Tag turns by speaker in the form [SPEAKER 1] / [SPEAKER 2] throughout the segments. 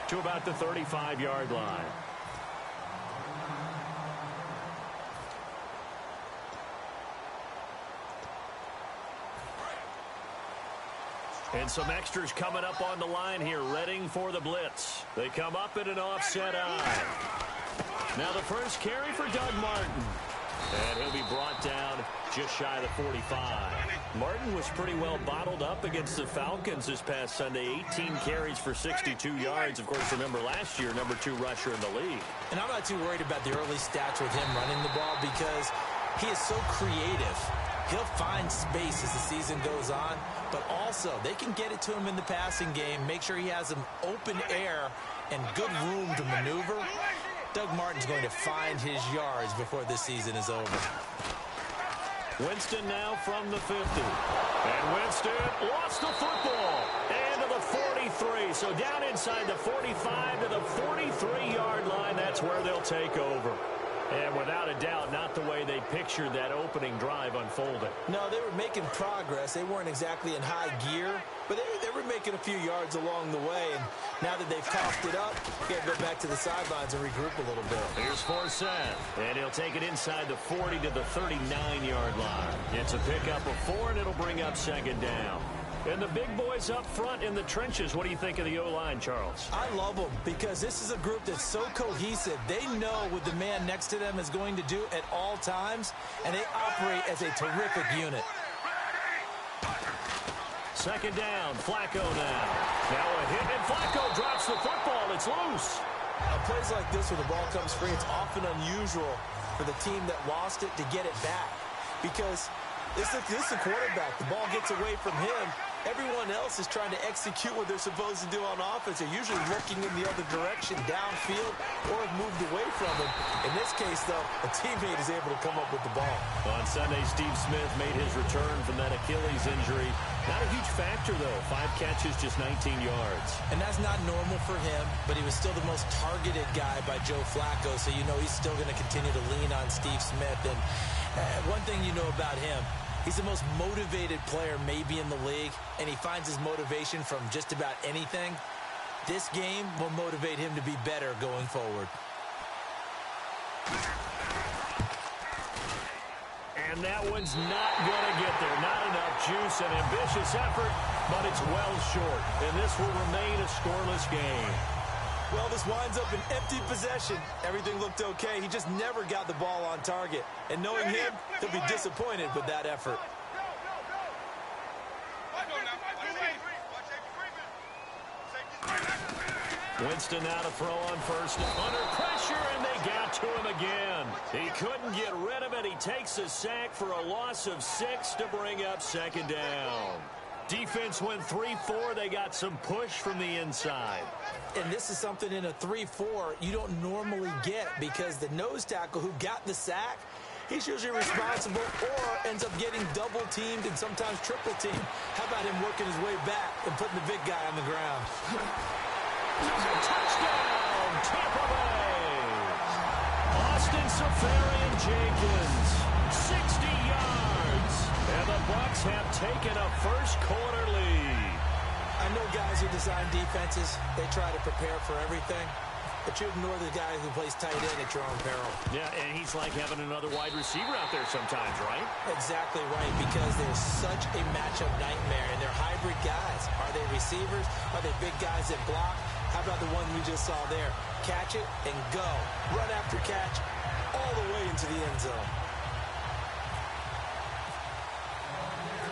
[SPEAKER 1] to about the 35-yard line. And some extras coming up on the line here, readying for the blitz. They come up in an offset eye. Now the first carry for Doug Martin. And he'll be brought down just shy of the 45. Martin was pretty well bottled up against the Falcons this past Sunday. 18 carries for 62 yards. Of course, remember last year, number 2 rusher in the league.
[SPEAKER 2] And I'm not too worried about the early stats with him running the ball because he is so creative. He'll find space as the season goes on, but also they can get it to him in the passing game, make sure he has an open air and good room to maneuver. Doug Martin's going to find his yards before this season is over.
[SPEAKER 1] Winston now from the 50. And Winston lost the football. And to the 43. So down inside the 45 to the 43-yard line. That's where they'll take over. And without a doubt, not the way they pictured that opening drive unfolding.
[SPEAKER 2] No, they were making progress. They weren't exactly in high gear, but they were making a few yards along the way. And now that they've coughed it up, you got to go back to the sidelines and regroup a little bit.
[SPEAKER 1] Here's Forsett, and he'll take it inside the 40 to the 39-yard line. It's a pickup of 4, and it'll bring up second down. And the big boys up front in the trenches. What do you think of the O-line, Charles?
[SPEAKER 2] I love them because this is a group that's so cohesive. They know what the man next to them is going to do at all times, and they operate as a terrific unit.
[SPEAKER 1] Second down, Flacco now. Now a hit, and Flacco drops the football. It's loose.
[SPEAKER 2] Plays like this when the ball comes free, it's often unusual for the team that lost it to get it back because this is the quarterback. The ball gets away from him. Everyone else is trying to execute what they're supposed to do on offense. They're usually looking in the other direction, downfield, or have moved away from him. In this case, though, a teammate is able to come up with the ball.
[SPEAKER 1] On Sunday, Steve Smith made his return from that Achilles injury. Not a huge factor, though. 5 catches, just 19 yards.
[SPEAKER 2] And that's not normal for him, but he was still the most targeted guy by Joe Flacco, so you know he's still going to continue to lean on Steve Smith. And one thing you know about him, he's the most motivated player maybe in the league, and he finds his motivation from just about anything. This game will motivate him to be better going forward.
[SPEAKER 1] And that one's not going to get there. Not enough juice, an ambitious effort, but it's well short. And this will remain a scoreless game.
[SPEAKER 2] Well, this winds up an empty possession. Everything looked okay. He just never got the ball on target. And knowing him, he'll be disappointed with that effort.
[SPEAKER 1] Winston now to throw on first. Under pressure, and they got to him again. He couldn't get rid of it. He takes a sack for a loss of 6 to bring up second down. Defense went 3-4. They got some push from the inside.
[SPEAKER 2] And this is something in a 3-4 you don't normally get because the nose tackle who got the sack, he's usually responsible or ends up getting double-teamed and sometimes triple-teamed. How about him working his way back and putting the big guy on the ground?
[SPEAKER 1] Touchdown, Tampa Bay. Austin Seferian-Jenkins, 60 yards. And the Bucs have taken a first-quarter lead.
[SPEAKER 2] I know guys who design defenses, they try to prepare for everything. But you ignore the guy who plays tight end at your own peril.
[SPEAKER 1] Yeah, and he's like having another wide receiver out there sometimes, right?
[SPEAKER 2] Exactly right, because there's such a matchup nightmare, and they're hybrid guys. Are they receivers? Are they big guys that block? How about the one we just saw there? Catch it and go. Run after catch all the way into the end zone.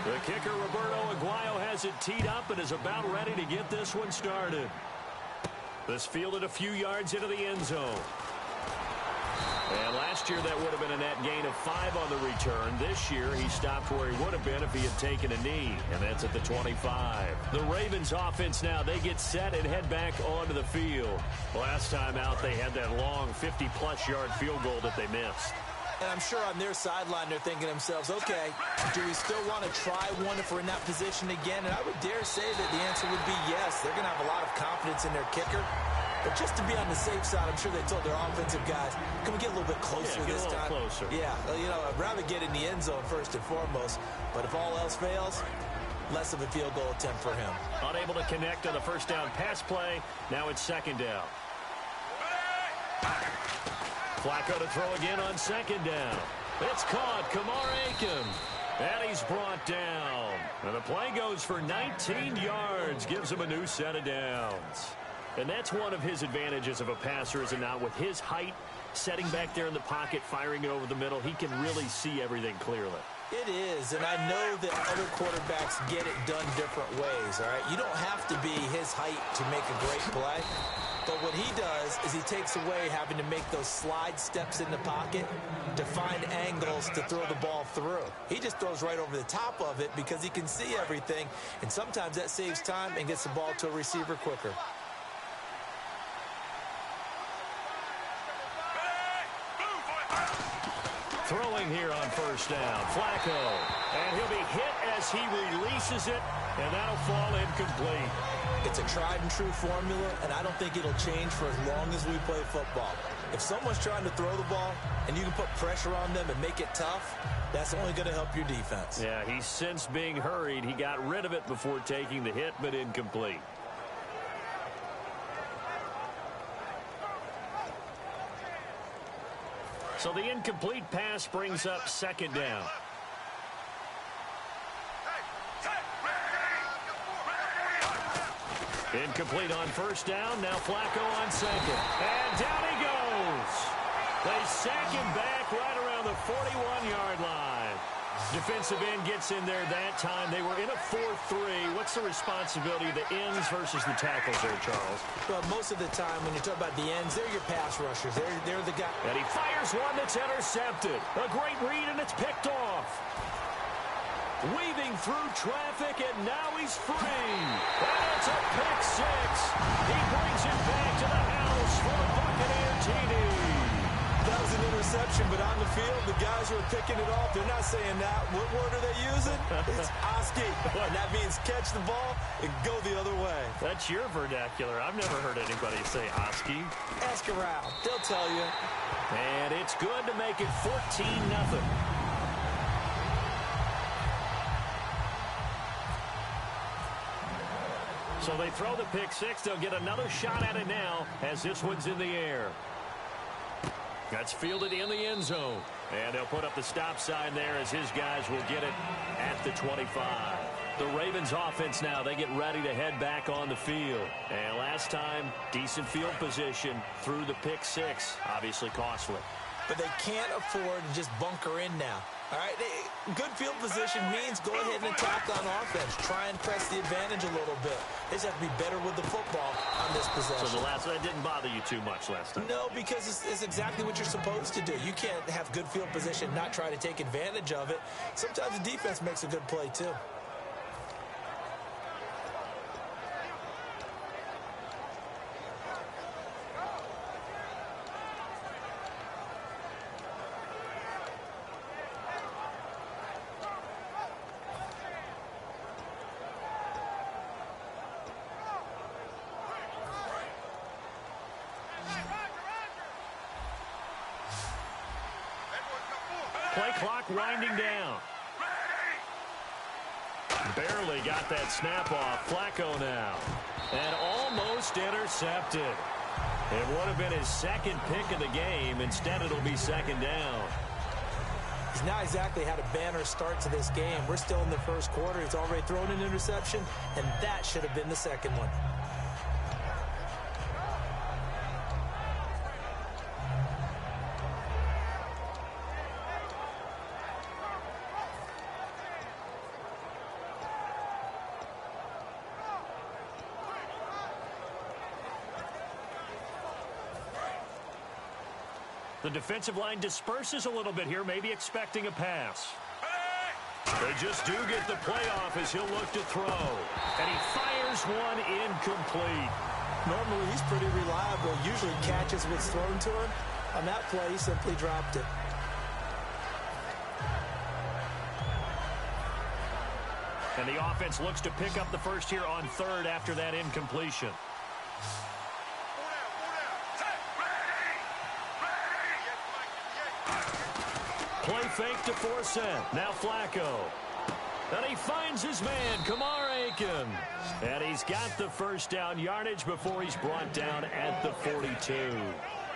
[SPEAKER 1] The kicker, Roberto Aguayo, has it teed up and is about ready to get this one started. This fielded a few yards into the end zone. And last year, that would have been a net gain of 5 on the return. This year, he stopped where he would have been if he had taken a knee, and that's at the 25. The Ravens offense now, they get set and head back onto the field. Last time out, they had that long 50-plus yard field goal that they missed.
[SPEAKER 2] And I'm sure on their sideline, they're thinking to themselves, okay, do we still want to try one if we're in that position again? And I would dare say that the answer would be yes. They're going to have a lot of confidence in their kicker. But just to be on the safe side, I'm sure they told their offensive guys, can we get a little bit closer this time?
[SPEAKER 1] Closer.
[SPEAKER 2] Yeah, you know, I'd rather get in the end zone first and foremost. But if all else fails, less of a field goal attempt for him.
[SPEAKER 1] Unable to connect on the first down pass play. Now it's second down. Flacco to throw again on second down. It's caught. Kamar Aiken. And he's brought down. And the play goes for 19 yards. Gives him a new set of downs. And that's one of his advantages of a passer, is it not? With his height, setting back there in the pocket, firing it over the middle, he can really see everything clearly.
[SPEAKER 2] It is, and I know that other quarterbacks get it done different ways, all right? You don't have to be his height to make a great play, but what he does is he takes away having to make those slide steps in the pocket to find angles to throw the ball through. He just throws right over the top of it because he can see everything, and sometimes that saves time and gets the ball to a receiver quicker.
[SPEAKER 1] Throwing here on first down, Flacco. And he'll be hit as he releases it, and that'll fall incomplete.
[SPEAKER 2] It's a tried-and-true formula, and I don't think it'll change for as long as we play football. If someone's trying to throw the ball and you can put pressure on them and make it tough, that's only going to help your defense.
[SPEAKER 1] Yeah, he's since being hurried. He got rid of it before taking the hit, but incomplete. So the incomplete pass brings up second down. Incomplete on first down. Now Flacco on second. And down he goes. They sack him back right around the 41-yard line. Defensive end gets in there that time. They were in a 4-3. What's the responsibility of the ends versus the tackles there, Charles?
[SPEAKER 2] Well, most of the time when you talk about the ends, they're your pass rushers. They're the guy.
[SPEAKER 1] And he fires one that's intercepted. A great read, and it's picked off. Weaving through traffic, and now he's free. And it's a pick six. He brings it back to the house for a Buccaneer TD.
[SPEAKER 2] That was an interception, but on the field, the guys who are picking it off, they're not saying that. What word are they using? It's Oski. And that means catch the ball and go the other way.
[SPEAKER 1] That's your vernacular. I've never heard anybody say Oski.
[SPEAKER 2] Ask around. They'll tell you.
[SPEAKER 1] And it's good to make it 14-0. So they throw the pick six. They'll get another shot at it now as this one's in the air. That's fielded in the end zone. And they'll put up the stop sign there as his guys will get it at the 25. The Ravens offense now, they get ready to head back on the field. And last time, decent field position through the pick six. Obviously costly.
[SPEAKER 2] But they can't afford to just bunker in now. All right, good field position means go ahead and attack on offense. Try and press the advantage a little bit. They just have to be better with the football on this possession.
[SPEAKER 1] So the last one didn't bother you too much last time?
[SPEAKER 2] No, because it's exactly what you're supposed to do. You can't have good field position, not try to take advantage of it. Sometimes the defense makes a good play, too.
[SPEAKER 1] Play clock winding down. Barely got that snap off. Flacco now. And almost intercepted. It would have been his second pick of the game. Instead, it'll be second down.
[SPEAKER 2] He's not exactly had a banner start to this game. We're still in the first quarter. He's already thrown an interception, and that should have been the second one.
[SPEAKER 1] The defensive line disperses a little bit here, maybe expecting a pass. They just do get the playoff as he'll look to throw. And he fires one incomplete.
[SPEAKER 2] Normally, he's pretty reliable. Usually catches what's thrown to him. On that play, he simply dropped it.
[SPEAKER 1] And the offense looks to pick up the first here on third after that incompletion. Play fake to force it. Now Flacco. And he finds his man, Kamar Aiken. And he's got the first down yardage before he's brought down at the 42.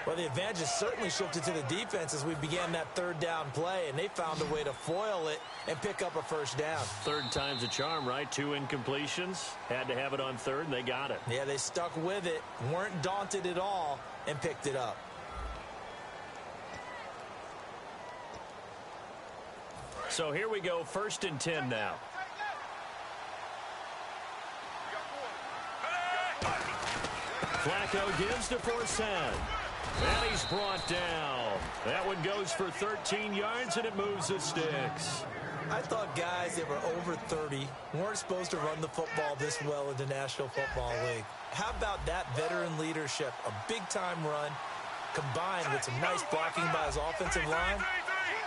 [SPEAKER 2] Well, the advantage has certainly shifted to the defense as we began that third down play, and they found a way to foil it and pick up a first down.
[SPEAKER 1] Third time's a charm, right? 2 incompletions. Had to have it on third, and they got it.
[SPEAKER 2] Yeah, they stuck with it, weren't daunted at all, and picked it up.
[SPEAKER 1] So here we go, 1st and 10 now. Flacco gives to Forsett. And he's brought down. That one goes for 13 yards, and it moves the sticks.
[SPEAKER 2] I thought guys that were over 30 weren't supposed to run the football this well in the National Football League. How about that veteran leadership? A big-time run combined with some nice blocking by his offensive line,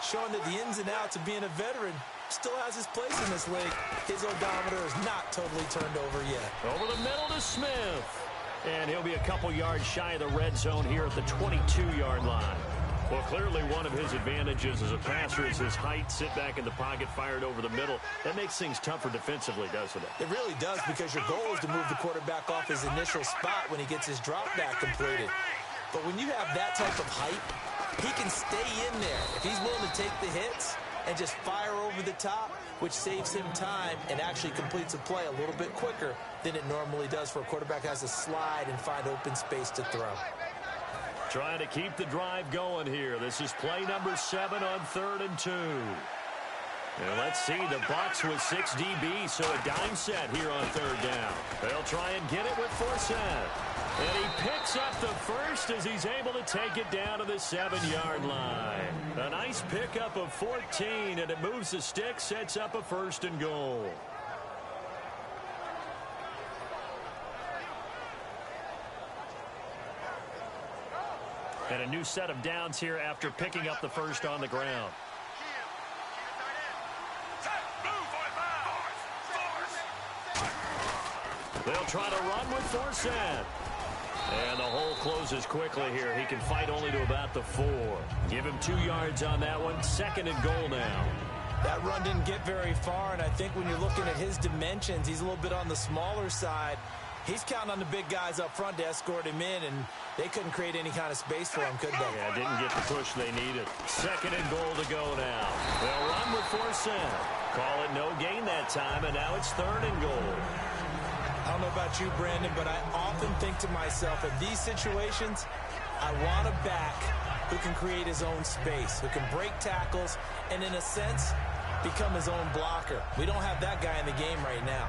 [SPEAKER 2] showing that the ins and outs of being a veteran still has his place in this league. His odometer is not totally turned over yet.
[SPEAKER 1] Over the middle to Smith. And he'll be a couple yards shy of the red zone here at the 22-yard line. Well, clearly one of his advantages as a passer is his height. Sit back in the pocket, fired over the middle. That makes things tougher defensively, doesn't it?
[SPEAKER 2] It really does, because your goal is to move the quarterback off his initial spot when he gets his drop back completed. But when you have that type of height, he can stay in there. If he's willing to take the hits and just fire over the top, which saves him time and actually completes a play a little bit quicker than it normally does for a quarterback who has to slide and find open space to throw.
[SPEAKER 1] Trying to keep the drive going here. This is play number 7 on 3rd and 2. And let's see, the Bucs with 6 DBs, so a dime set here on 3rd down. They'll try and get it with Forsett. And he picks up the first as he's able to take it down to the 7-yard line. A nice pickup of 14, and it moves the stick, sets up a 1st and goal. And a new set of downs here after picking up the first on the ground. They'll try to run with Forsett. And the hole closes quickly here. He can fight only to about the 4. Give him 2 yards on that one. 2nd and goal now.
[SPEAKER 2] That run didn't get very far, and I think when you're looking at his dimensions, he's a little bit on the smaller side. He's counting on the big guys up front to escort him in, and they couldn't create any kind of space for him, could they?
[SPEAKER 1] Yeah, didn't get the push they needed. 2nd and goal to go now. They'll run with Forsett. Call it no gain that time, and now it's 3rd and goal.
[SPEAKER 2] I don't know about you, Brandon, but I often think to myself, in these situations, I want a back who can create his own space, who can break tackles, and in a sense, become his own blocker. We don't have that guy in the game right now.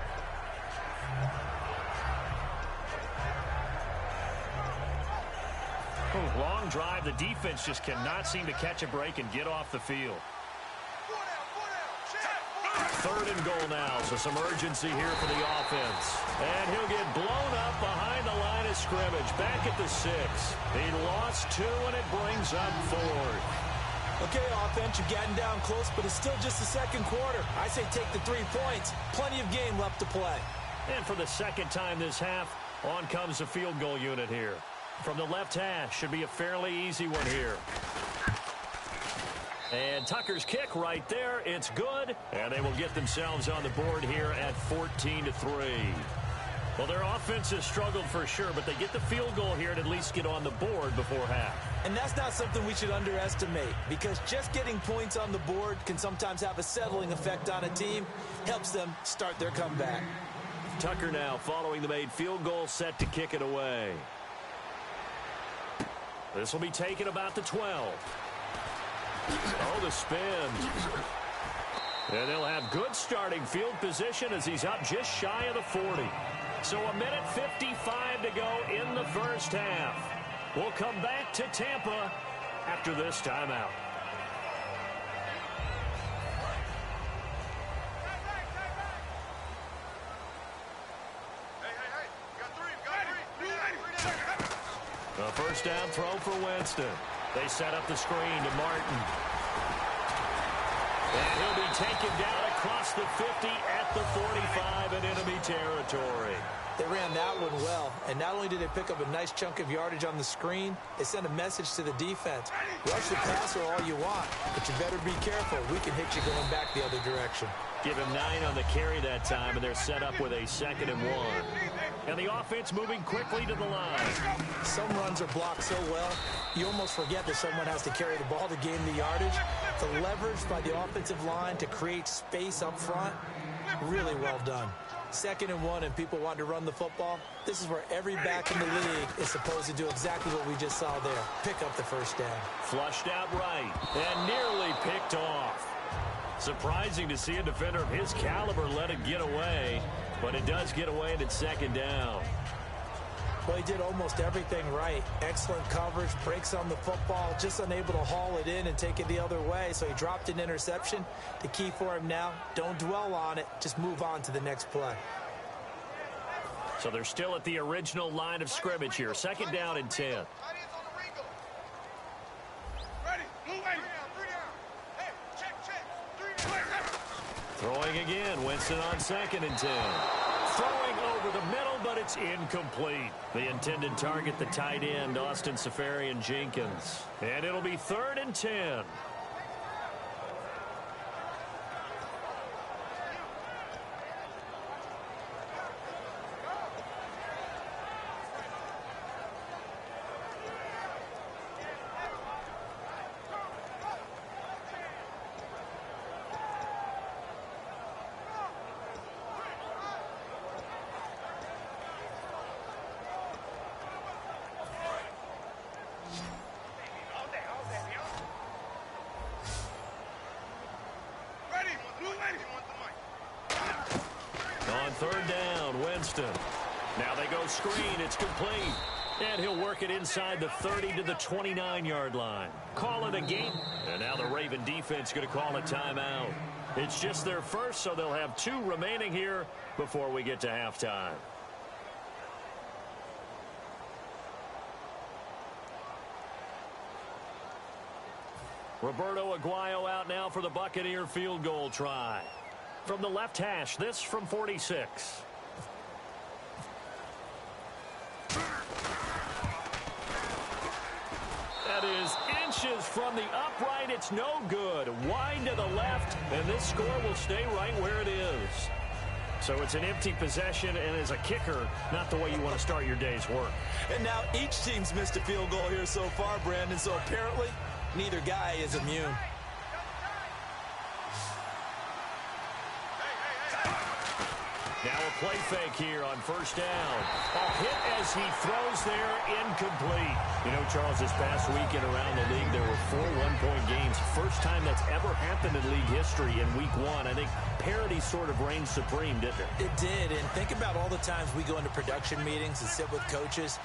[SPEAKER 1] Long drive. The defense just cannot seem to catch a break and get off the field. 3rd and goal now, so some urgency here for the offense. And he'll get blown up behind the line of scrimmage. Back at the 6. He lost 2, and it brings up 4th.
[SPEAKER 2] Okay, offense, you're getting down close, but it's still just the 2nd quarter. I say take the 3 points. Plenty of game left to play.
[SPEAKER 1] And for the 2nd time this half, on comes the field goal unit here. From the left hash, should be a fairly easy one here. And Tucker's kick right there. It's good. And they will get themselves on the board here at 14-3. Well, their offense has struggled for sure, but they get the field goal here and at least get on the board before half.
[SPEAKER 2] And that's not something we should underestimate, because just getting points on the board can sometimes have a settling effect on a team. Helps them start their comeback.
[SPEAKER 1] Tucker now following the made field goal, set to kick it away. This will be taken about the 12. Oh, the spin. And they'll have good starting field position as he's up just shy of the 40. So a minute 55 to go in the first half. We'll come back to Tampa after this timeout. A first down throw for Winston. They set up the screen to Martin. And he'll be taken down across the 50 at the 45 in enemy territory.
[SPEAKER 2] They ran that one well, and not only did they pick up a nice chunk of yardage on the screen, they sent a message to the defense. Rush the passer all you want, but you better be careful. We can hit you going back the other direction.
[SPEAKER 1] Give him 9 on the carry that time, and they're set up with a 2nd and 1. And the offense moving quickly to the line.
[SPEAKER 2] Some runs are blocked so well, you almost forget that someone has to carry the ball to gain the yardage. The leverage by the offensive line to create space up front, really well done. 2nd and 1, and people want to run the football. This is where every back in the league is supposed to do exactly what we just saw there. Pick up the first down.
[SPEAKER 1] Flushed out right and nearly picked off. Surprising to see a defender of his caliber let it get away, but it does get away and it's 2nd down.
[SPEAKER 2] Well, he did almost everything right. Excellent coverage, breaks on the football, just unable to haul it in and take it the other way, so he dropped an interception. The key for him now, don't dwell on it, just move on to the next play.
[SPEAKER 1] So they're still at the original line of scrimmage here. 2nd down and 10. Throwing again, Winston on 2nd and 10. Throwing over the middle, but it's incomplete. The intended target, the tight end, Austin Safarian-Jenkins. And it'll be 3rd and 10. On 3rd down, Winston. Now they go screen. It's complete. And he'll work it inside the 30 to the 29-yard line. Call it a game. And now the Raven defense going to call a timeout. It's just their first, so they'll have 2 remaining here before we get to halftime. Roberto Aguayo out now for the Buccaneer field goal try. From the left hash, this from 46. That is inches from the upright. It's no good. Wide to the left, and this score will stay right where it is. So it's an empty possession, and as a kicker, not the way you want to start your day's work.
[SPEAKER 2] And now each team's missed a field goal here so far, Brandon, so apparently neither guy is immune.
[SPEAKER 1] Now a play fake here on 1st down. A hit as he throws there, incomplete. You know, Charles, this past weekend around the league, there were 4 one-point games. First time that's ever happened in league history in week 1. I think parity sort of reigned supreme, didn't it?
[SPEAKER 2] It did, and think about all the times we go into production meetings and sit with coaches,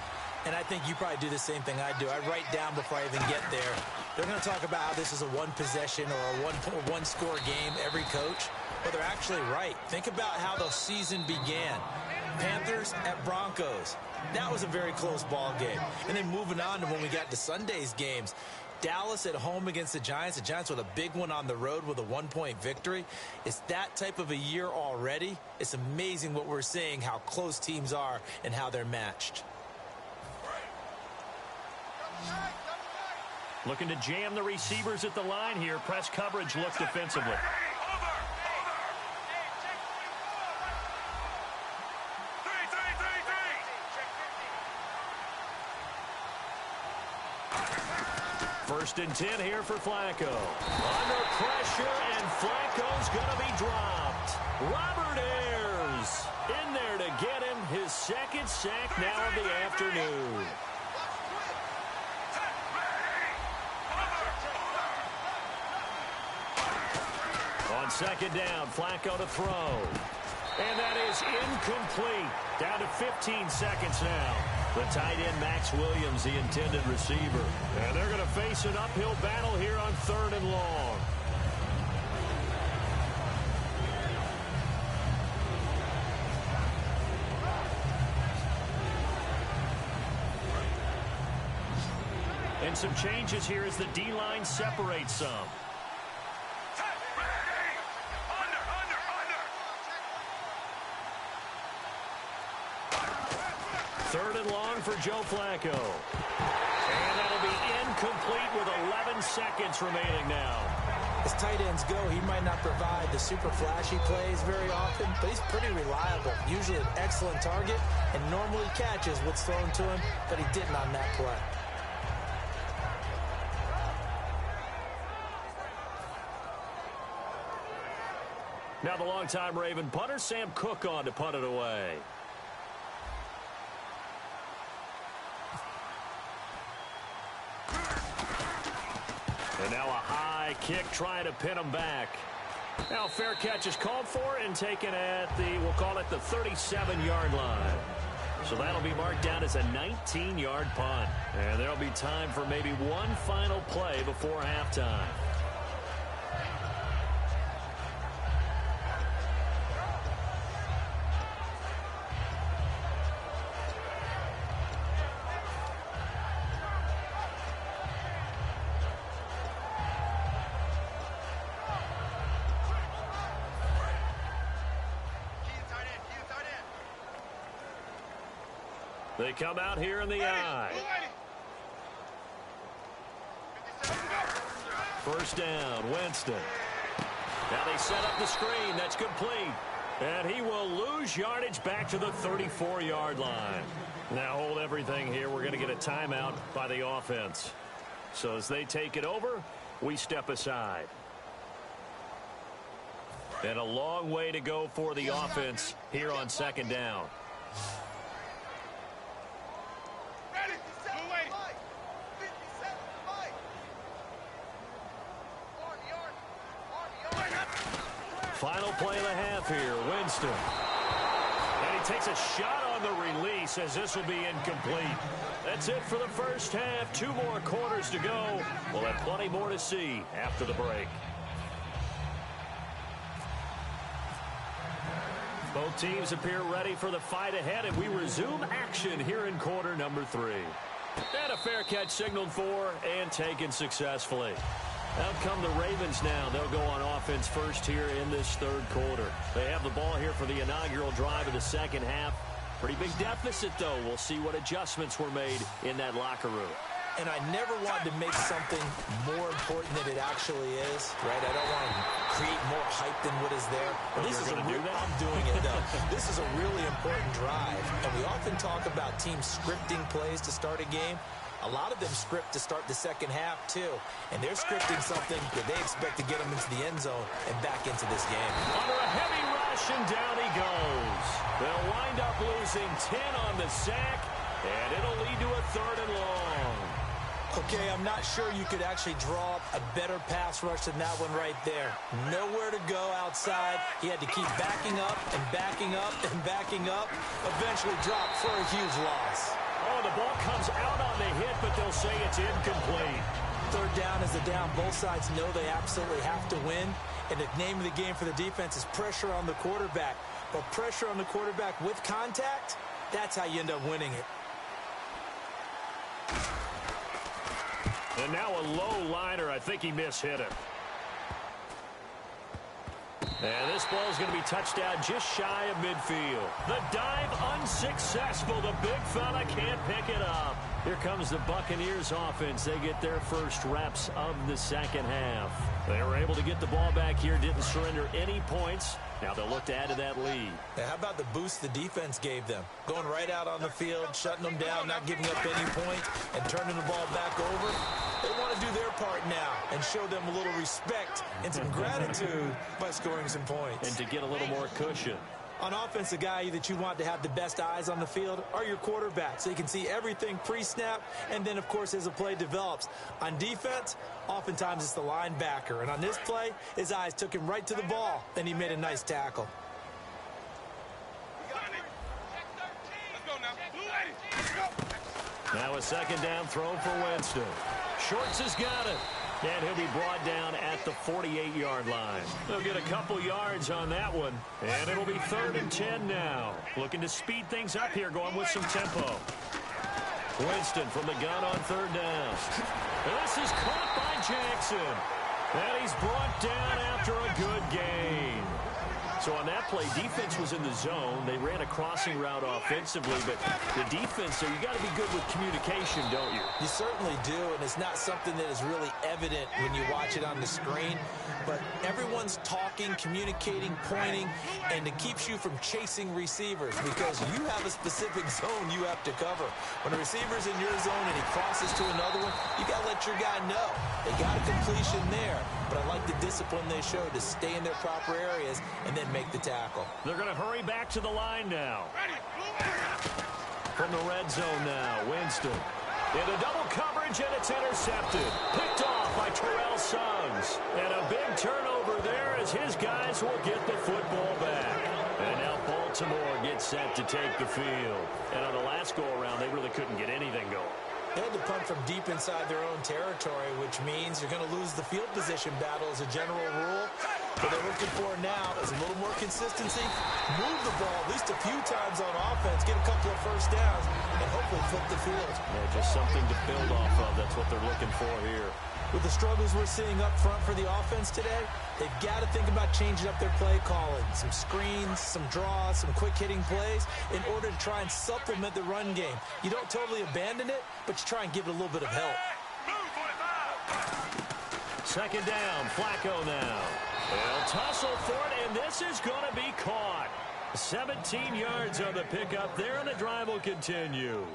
[SPEAKER 2] and I think you probably do the same thing I do. I write down before I even get there. They're going to talk about how this is a one-possession or a one-score game, every coach. But they're actually right. Think about how the season began. Panthers at Broncos. That was a very close ball game. And then moving on to when we got to Sunday's games. Dallas at home against the Giants with a big one on the road with a 1-point victory. It's that type of a year already. It's amazing what we're seeing, how close teams are and how they're matched.
[SPEAKER 1] Looking to jam the receivers at the line here. Press coverage look defensively. First and 10 here for Flacco. Under pressure, and Flacco's going to be dropped. Robert Ayers in there to get him his 2nd sack now of the afternoon. On 2nd down, Flacco to throw. And that is incomplete. Down to 15 seconds now. The tight end, Max Williams, the intended receiver. And they're going to face an uphill battle here on 3rd and long. And some changes here as the D-line separates some.
[SPEAKER 3] Under.
[SPEAKER 1] Third and long for Joe Flacco. And that'll be incomplete with 11 seconds remaining now.
[SPEAKER 2] As tight ends go, he might not provide the super flashy plays very often, but he's pretty reliable. Usually an excellent target and normally catches what's thrown to him, but he didn't on that play.
[SPEAKER 1] Now the longtime Raven punter, Sam Cook, on to punt it away. And now a high kick trying to pin him back. Now fair catch is called for and taken at the, we'll call it the 37-yard line. So that'll be marked down as a 19-yard punt. And there'll be time for maybe one final play before halftime. They come out here in the eye. First down, Winston. Now they set up the screen. That's complete. And he will lose yardage back to the 34-yard line. Now hold everything here. We're going to get a timeout by the offense. So as they take it over, we step aside. And a long way to go for the offense here on second down. Final play of the half here, Winston. And he takes a shot on the release as this will be incomplete. That's it for the first half. 2 more quarters to go. We'll have plenty more to see after the break. Both teams appear ready for the fight ahead, and we resume action here in quarter number 3. And a fair catch signaled for and taken successfully. Out come the Ravens now. They'll go on offense first here in this third quarter. They have the ball here for the inaugural drive of the second half. Pretty big deficit, though. We'll see what adjustments were made in that locker room.
[SPEAKER 2] And I never wanted to make something more important than it actually is, right? I don't want to create more hype than what is there.
[SPEAKER 1] But this is
[SPEAKER 2] I'm doing it, though. This is a really important drive. And we often talk about teams scripting plays to start a game. A lot of them script to start the second half, too. And they're scripting something that they expect to get them into the end zone and back into this game.
[SPEAKER 1] Under a heavy rush, and down he goes. They'll wind up losing 10 on the sack, and it'll lead to a third and long.
[SPEAKER 2] Okay, I'm not sure you could actually draw up a better pass rush than that one right there. Nowhere to go outside. He had to keep backing up and backing up and backing up. Eventually dropped for a huge loss.
[SPEAKER 1] Oh, the ball comes out on the hit, but they'll say it's incomplete.
[SPEAKER 2] Third down is the down. Both sides know they absolutely have to win. And the name of the game for the defense is pressure on the quarterback. But pressure on the quarterback with contact, that's how you end up winning it.
[SPEAKER 1] And now a low liner. I think he mishit him. And this ball is going to be touched down just shy of midfield. The dive unsuccessful. The big fella can't pick it up. Here comes the Buccaneers offense. They get their first reps of the second half. They were able to get the ball back here. Didn't surrender any points. Now they'll look to add to that lead.
[SPEAKER 2] Now, how about the boost the defense gave them? Going right out on the field, shutting them down, not giving up any points, and turning the ball back over. They want to do their part now and show them a little respect and some gratitude by scoring some points.
[SPEAKER 1] And to get a little more cushion.
[SPEAKER 2] On offense, the guy that you want to have the best eyes on the field are your quarterbacks, so you can see everything pre-snap, and then, of course, as the play develops. On defense, oftentimes it's the linebacker. And on this play, his eyes took him right to the ball, and he made a nice tackle.
[SPEAKER 1] Now a second down throw for Winston. Shorts has got it. And he'll be brought down at the 48-yard line. They'll get a couple yards on that one. And it'll be 3rd and 10 now. Looking to speed things up here, going with some tempo. Winston from the gun on 3rd down. And this is caught by Jackson. And he's brought down after a good gain. So on that play, defense was in the zone. They ran a crossing route offensively, but the defense, so you got to be good with communication, don't you?
[SPEAKER 2] You certainly do, and it's not something that is really evident when you watch it on the screen. But everyone's talking, communicating, pointing, and it keeps you from chasing receivers because you have a specific zone you have to cover. When a receiver's in your zone and he crosses to another one, you got to let your guy know. They got a completion there, but I like the discipline they showed to stay in their proper areas and then make the tackle.
[SPEAKER 1] They're going to hurry back to the line now. From the red zone now, Winston. Into double coverage, and it's intercepted. Picked off by Terrell Suggs. And a big turnover there as his guys will get the football back. And now Baltimore gets set to take the field. And on the last go-around, they really couldn't get anything going.
[SPEAKER 2] They had to punt from deep inside their own territory, which means you're going to lose the field position battle as a general rule. What they're looking for now is a little more consistency, move the ball at least a few times on offense, get a couple of first downs, and hopefully flip the field.
[SPEAKER 1] Yeah, just something to build off of. That's what they're looking for here.
[SPEAKER 2] With the struggles we're seeing up front for the offense today, they've got to think about changing up their play calling. Some screens, some draws, some quick-hitting plays in order to try and supplement the run game. You don't totally abandon it, but you try and give it a little bit of help.
[SPEAKER 1] Second down, Flacco now. They'll tussle for it, and this is going to be caught. 17 yards on the pickup there, and the drive will continue.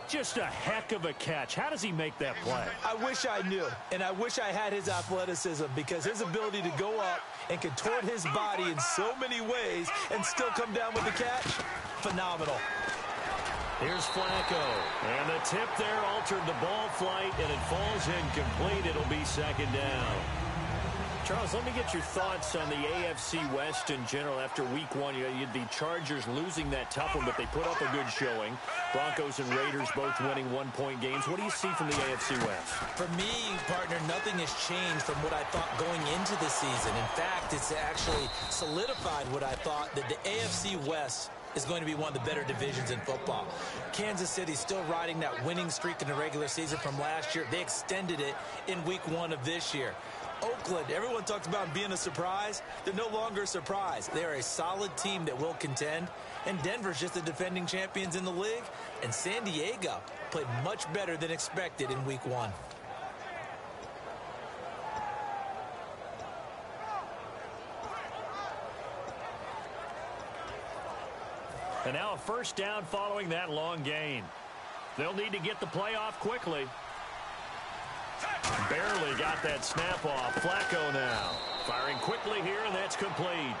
[SPEAKER 1] Just a heck of a catch. How does he make that play?
[SPEAKER 2] I wish I knew, and I wish I had his athleticism because his ability to go up and contort his body in so many ways and still come down with the catch, phenomenal.
[SPEAKER 1] Here's Flacco, and the tip there altered the ball flight, and it falls incomplete. It'll be second down. Charles, let me get your thoughts on the AFC West in general after week one. You had the Chargers losing that tough one, but they put up a good showing. Broncos and Raiders both winning one-point games. What do you see from the AFC West?
[SPEAKER 2] For me, partner, nothing has changed from what I thought going into the season. In fact, it's actually solidified what I thought, that the AFC West is going to be one of the better divisions in football. Kansas City still riding that winning streak in the regular season from last year. They extended it in week one of this year. Oakland, everyone talks about being a surprise. They're no longer a surprise. They are a solid team that will contend. And Denver's just the defending champions in the league. And San Diego played much better than expected in week one.
[SPEAKER 1] And now a first down following that long gain. They'll need to get the play off quickly. Barely got that snap off. Flacco now. Firing quickly here, and that's complete.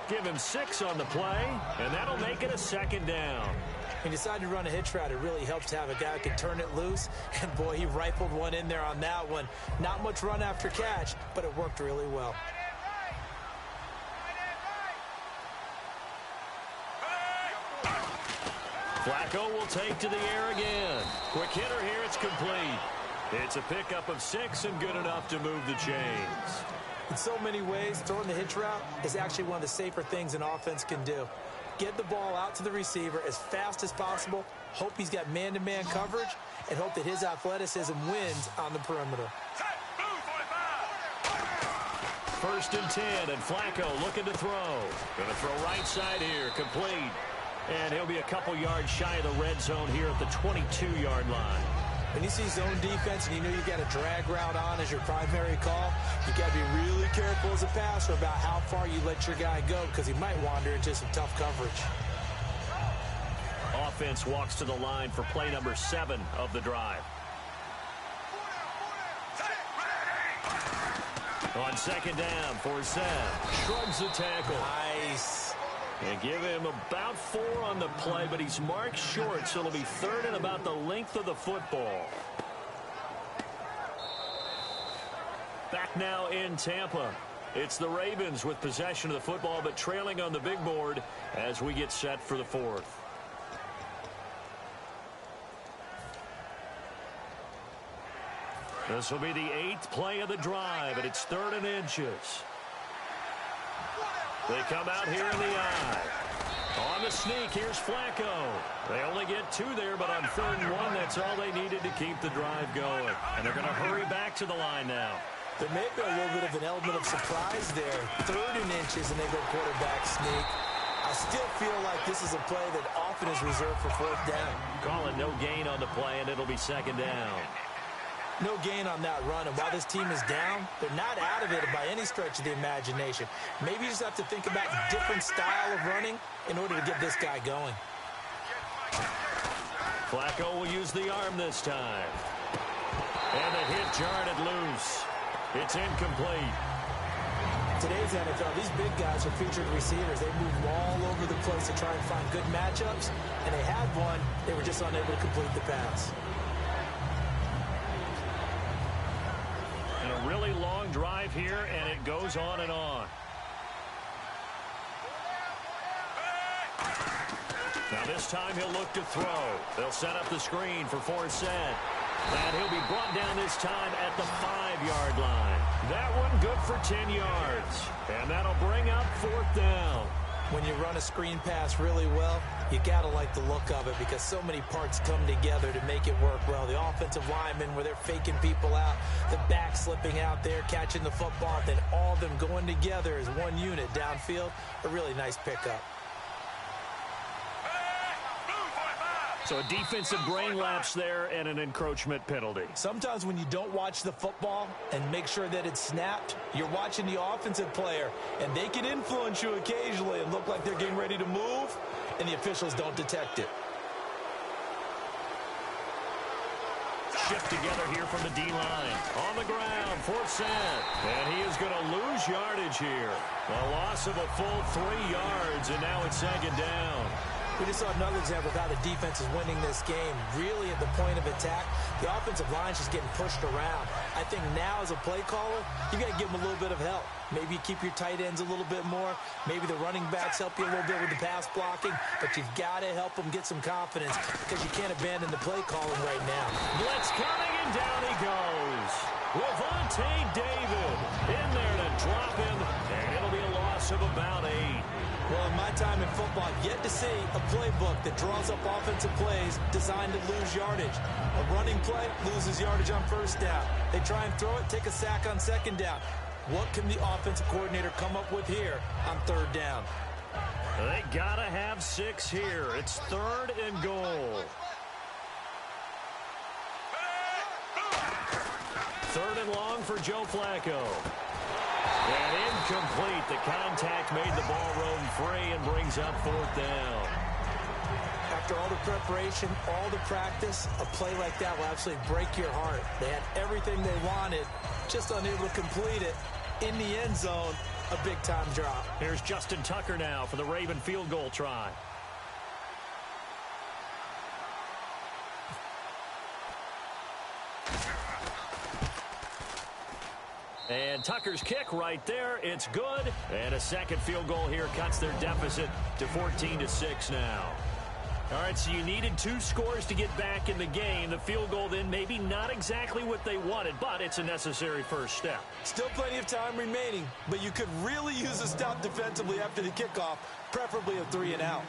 [SPEAKER 1] Give him 6 on the play, and that'll make it a second down.
[SPEAKER 2] He decided to run a hitch route. It really helps to have a guy who can turn it loose. And, boy, he rifled one in there on that one. Not much run after catch, but it worked really well.
[SPEAKER 1] Flacco will take to the air again. Quick hitter here. It's complete. It's a pickup of 6 and good enough to move the chains.
[SPEAKER 2] In so many ways, throwing the hitch route is actually one of the safer things an offense can do. Get the ball out to the receiver as fast as possible, hope he's got man-to-man coverage, and hope that his athleticism wins on the perimeter.
[SPEAKER 1] First and 10, and Flacco looking to throw. Going to throw right side here, complete. And he'll be a couple yards shy of the red zone here at the 22-yard line.
[SPEAKER 2] When you see zone defense and you know you've got a drag route on as your primary call, you've got to be really careful as a passer about how far you let your guy go because he might wander into some tough coverage.
[SPEAKER 1] Offense walks to the line for play number 7 of the drive. On second down for Seth. Shrugs the tackle.
[SPEAKER 2] Nice.
[SPEAKER 1] And give him about 4 on the play, but he's marked short, so it'll be third and about the length of the football. Back now in Tampa. It's the Ravens with possession of the football, but trailing on the big board as we get set for the 4th. This will be the 8th play of the drive, and it's 3rd and inches. They come out here in the eye. On the sneak, here's Flacco. They only get 2 there, but on 3rd and 1, that's all they needed to keep the drive going. And they're going to hurry back to the line now.
[SPEAKER 2] There may be a little bit of an element of surprise there. 3rd and inches, and they go quarterback sneak. I still feel like this is a play that often is reserved for 4th down.
[SPEAKER 1] Call it no gain on the play, and it'll be 2nd down.
[SPEAKER 2] No gain on that run, and while this team is down, they're not out of it by any stretch of the imagination. Maybe you just have to think about a different style of running in order to get this guy going.
[SPEAKER 1] Flacco will use the arm this time. And the hit jarred it loose. It's incomplete.
[SPEAKER 2] Today's NFL, these big guys are featured receivers. They move all over the place to try and find good matchups, and they had one. They were just unable to complete the pass.
[SPEAKER 1] And a really long drive here, and it goes on and on. Now this time he'll look to throw. They'll set up the screen for Forsett. And he'll be brought down this time at the 5-yard line. That one good for 10 yards. And that'll bring up 4th down.
[SPEAKER 2] When you run a screen pass really well, you got to like the look of it because so many parts come together to make it work well. The offensive linemen, where they're faking people out, the back slipping out there, catching the football, then all of them going together as one unit downfield. A really nice pickup.
[SPEAKER 1] So a defensive brain lapse there and an encroachment penalty.
[SPEAKER 2] Sometimes when you don't watch the football and make sure that it's snapped, you're watching the offensive player, and they can influence you occasionally and look like they're getting ready to move, and the officials don't detect it.
[SPEAKER 1] Shift together here from the D-line. On the ground, Forsett. And he is going to lose yardage here. A loss of a full 3 yards, and now it's 2nd down.
[SPEAKER 2] We just saw another example of how the defense is winning this game. Really at the point of attack, the offensive line is just getting pushed around. I think now as a play caller, you got to give them a little bit of help. Maybe you keep your tight ends a little bit more. Maybe the running backs help you a little bit with the pass blocking. But you've got to help them get some confidence because you can't abandon the play calling right now.
[SPEAKER 1] Blitz coming, and down he goes. Levante David in there to drop him, and it'll be a loss of about 8.
[SPEAKER 2] Well, in my time in football, I've yet to see a playbook that draws up offensive plays designed to lose yardage. A running play loses yardage on 1st down. They try and throw it, take a sack on 2nd down. What can the offensive coordinator come up with here on 3rd down?
[SPEAKER 1] They got to have 6 here. It's 3rd and goal. 3rd and long for Joe Flacco. And incomplete. The contact made the ball roam free and brings up 4th down.
[SPEAKER 2] After all the preparation, all the practice, a play like that will absolutely break your heart. They had everything they wanted, just unable to complete it. In the end zone, a big-time drop.
[SPEAKER 1] Here's Justin Tucker now for the Raven field goal try. And Tucker's kick right there. It's good. And a 2nd field goal here cuts their deficit to 14-6 now. All right, so you needed 2 scores to get back in the game. The field goal then maybe not exactly what they wanted, but it's a necessary first step.
[SPEAKER 2] Still plenty of time remaining, but you could really use a stop defensively after the kickoff, preferably a 3 and out.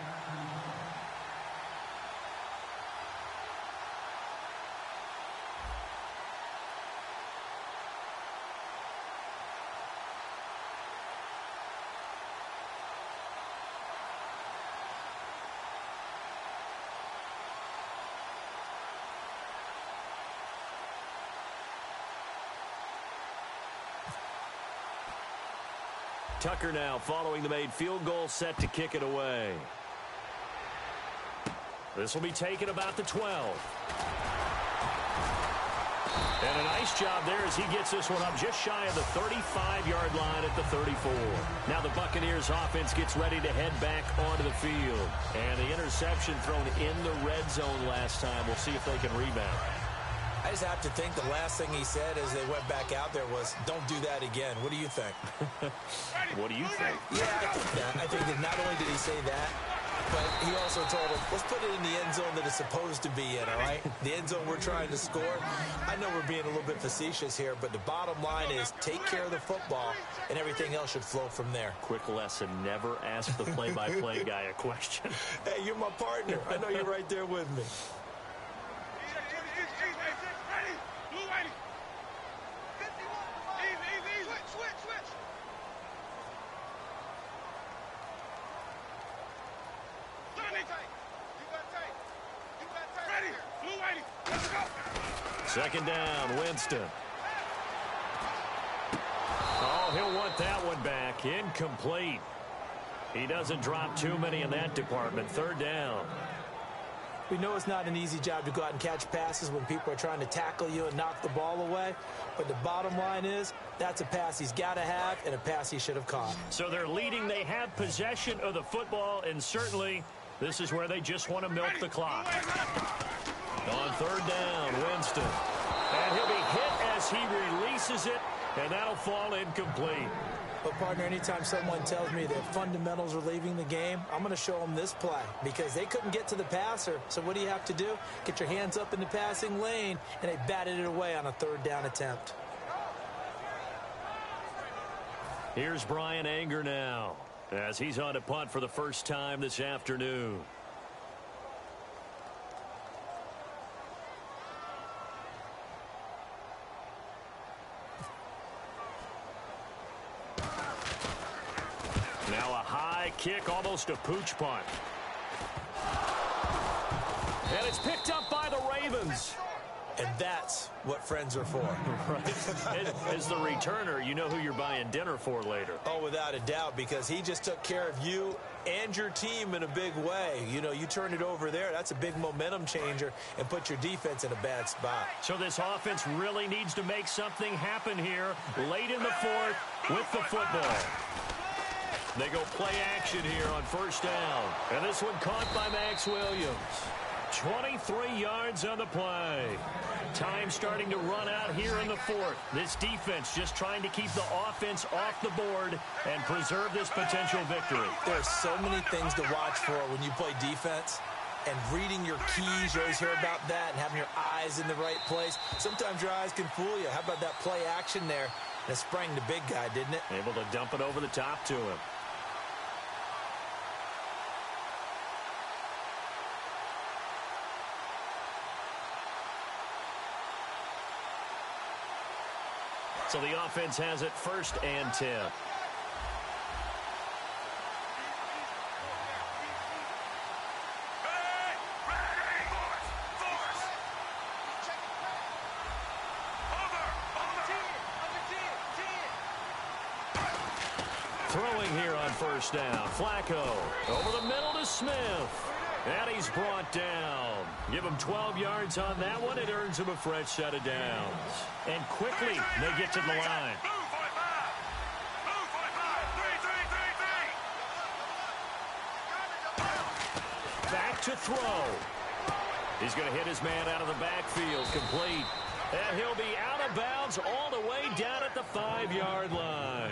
[SPEAKER 1] Tucker now following the made field goal, set to kick it away. This will be taken about the 12. And a nice job there as he gets this one up just shy of the 35-yard line at the 34. Now the Buccaneers offense gets ready to head back onto the field. And the interception thrown in the red zone last time. We'll see if they can rebound.
[SPEAKER 2] I just have to think the last thing he said as they went back out there was, don't do that again. What do you think?
[SPEAKER 1] What do you think?
[SPEAKER 2] Yeah, I think that. I think that not only did he say that, but he also told him, let's put it in the end zone that it's supposed to be in, all right? The end zone we're trying to score. I know we're being a little bit facetious here, but the bottom line is take care of the football, and everything else should flow from there.
[SPEAKER 1] Quick lesson, never ask the play-by-play guy a question.
[SPEAKER 2] Hey, you're my partner. I know you're right there with me.
[SPEAKER 1] Second down, Winston. Oh, he'll want that one back. Incomplete. He doesn't drop too many in that department. Third down.
[SPEAKER 2] We know it's not an easy job to go out and catch passes when people are trying to tackle you and knock the ball away. But the bottom line is, that's a pass he's got to have and a pass he should have caught.
[SPEAKER 1] So they're leading. They have possession of the football, and certainly this is where they just want to milk the clock. On third down, Winston. And he'll be hit as he releases it, and that'll fall incomplete.
[SPEAKER 2] But, partner, anytime someone tells me that fundamentals are leaving the game, I'm going to show them this play because they couldn't get to the passer. So what do you have to do? Get your hands up in the passing lane, and they batted it away on a third down attempt.
[SPEAKER 1] Here's Brian Anger now as he's on a punt for the first time this afternoon. Now a high kick, almost a pooch punt. And it's picked up by the Ravens.
[SPEAKER 2] And that's what friends are for.
[SPEAKER 1] Right. As the returner, you know who you're buying dinner for later.
[SPEAKER 2] Oh, without a doubt, because he just took care of you and your team in a big way. You know, you turn it over there, that's a big momentum changer and put your defense in a bad spot.
[SPEAKER 1] So this offense really needs to make something happen here late in the fourth with the football. They go play action here on first down. And this one caught by Max Williams. 23 yards on the play. Time starting to run out here in the fourth. This defense just trying to keep the offense off the board and preserve this potential victory.
[SPEAKER 2] There are so many things to watch for when you play defense. And reading your keys, you always hear about that, and having your eyes in the right place. Sometimes your eyes can fool you. How about that play action there? And it sprang the big guy, didn't it?
[SPEAKER 1] Able to dump it over the top to him. So the offense has it first and 10. Throwing here on first down. Flacco over the middle to Smith. And he's brought down. Give him 12 yards on that one. It earns him a fresh set of downs. And quickly, they get to the line. Back to throw. He's going to hit his man out of the backfield. Complete. And he'll be out of bounds all the way down at the 5-yard line.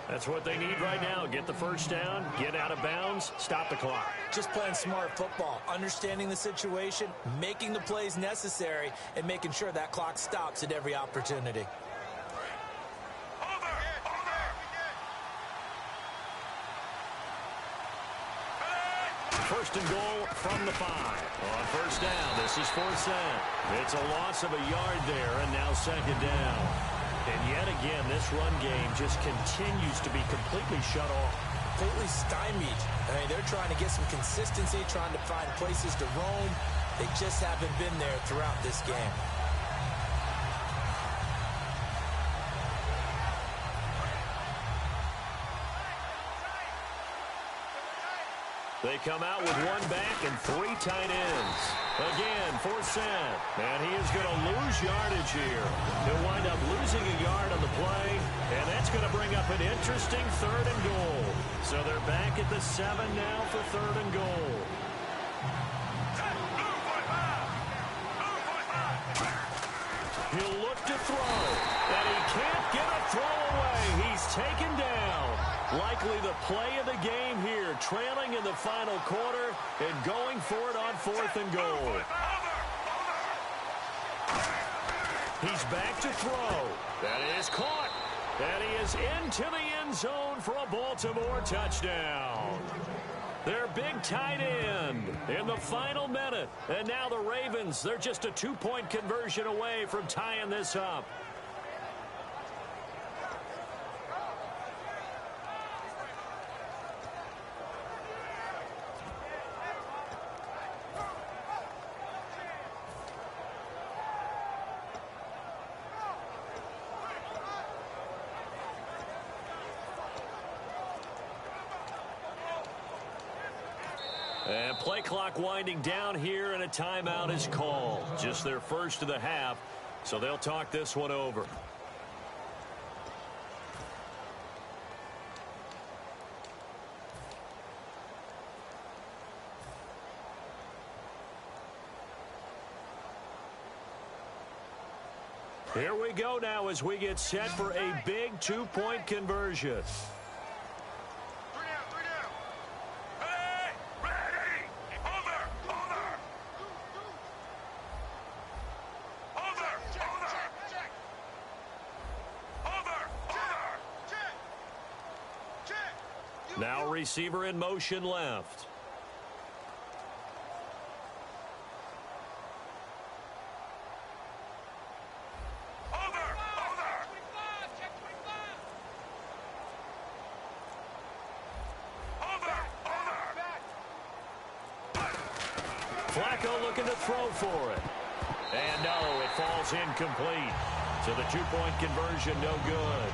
[SPEAKER 1] That's what they need right now. Get the first down, get out of bounds, stop the clock.
[SPEAKER 2] Just playing smart football, understanding the situation, making the plays necessary, and making sure that clock stops at every opportunity.
[SPEAKER 1] First and goal from the 5. On first down, this is Forsett. It's a loss of a yard there, and now second down. And yet again, this run game just continues to be completely shut off.
[SPEAKER 2] Completely stymied. I mean, they're trying to get some consistency, trying to find places to roam. They just haven't been there throughout this game.
[SPEAKER 1] They come out with one back and 3 tight ends. Again, Forsett. And he is going to lose yardage here. He'll wind up losing a yard on the play, and that's going to bring up an interesting third and goal. So they're back at the 7 now for third and goal. He'll look to throw, and he can't get a throw away. He's taken down. Likely the play of the game here, trailing in the final quarter and going for it on fourth and goal. He's back to throw. That is caught. And he is into the end zone for a Baltimore touchdown. Their big tight end in the final minute. And now the Ravens, they're just a 2-point conversion away from tying this up. And play clock winding down here, and a timeout is called. Just their first of the half, so they'll talk this one over. Here we go now as we get set for a big two-point conversion. Now receiver in motion left. Flacco looking to throw for it. And no, it falls incomplete. So the two-point conversion no good.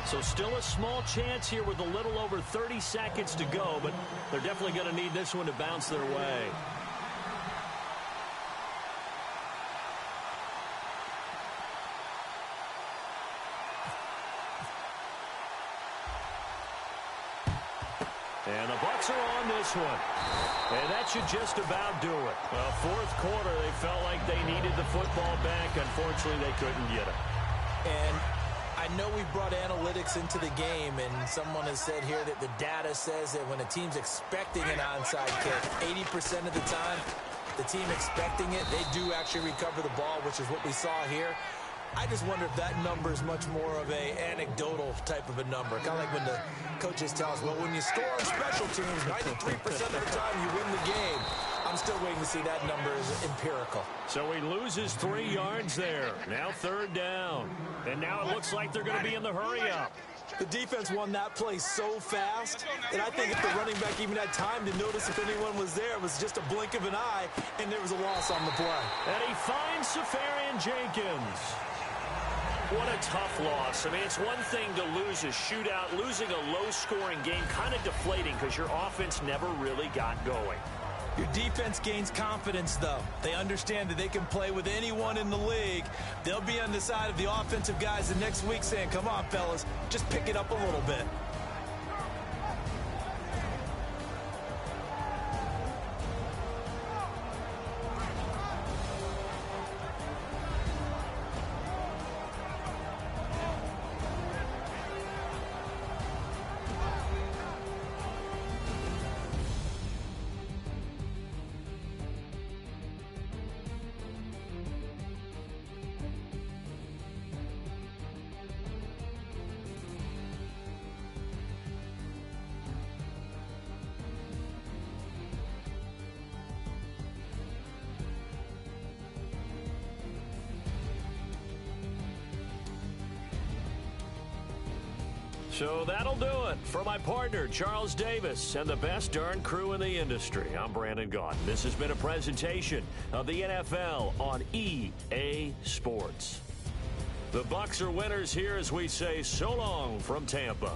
[SPEAKER 1] So still a small chance here with a little over 30 seconds to go, but they're definitely going to need this one to bounce their way. And the Bucs are on this one. And that should just about do it. Well, fourth quarter, they felt like they needed the football back. Unfortunately, they couldn't get it.
[SPEAKER 2] And I know we brought analytics into the game, and someone has said here that the data says that when a team's expecting an onside kick, 80% of the time, the team expecting it, they do actually recover the ball, which is what we saw here. I just wonder if that number is much more of a anecdotal type of a number. Kind of like when the coaches tell us, well, when you score on special teams, 93% of the time you win the game. I'm still waiting to see that number is empirical.
[SPEAKER 1] So he loses 3 yards there. Now third down. And now it looks like they're going to be in the hurry-up.
[SPEAKER 2] The defense won that play so fast that I think if the running back even had time to notice if anyone was there, it was just a blink of an eye, and there was a loss on the play.
[SPEAKER 1] And he finds Safarian Jenkins. What a tough loss. I mean, it's one thing to lose a shootout. Losing a low-scoring game, kind of deflating because your offense never really got going.
[SPEAKER 2] Your defense gains confidence, though. They understand that they can play with anyone in the league. They'll be on the side of the offensive guys the next week saying, come on, fellas, just pick it up a little bit.
[SPEAKER 1] So that'll do it for my partner, Charles Davis, and the best darn crew in the industry. I'm Brandon Gaudin. This has been a presentation of the NFL on EA Sports. The Bucs are winners here as we say so long from Tampa.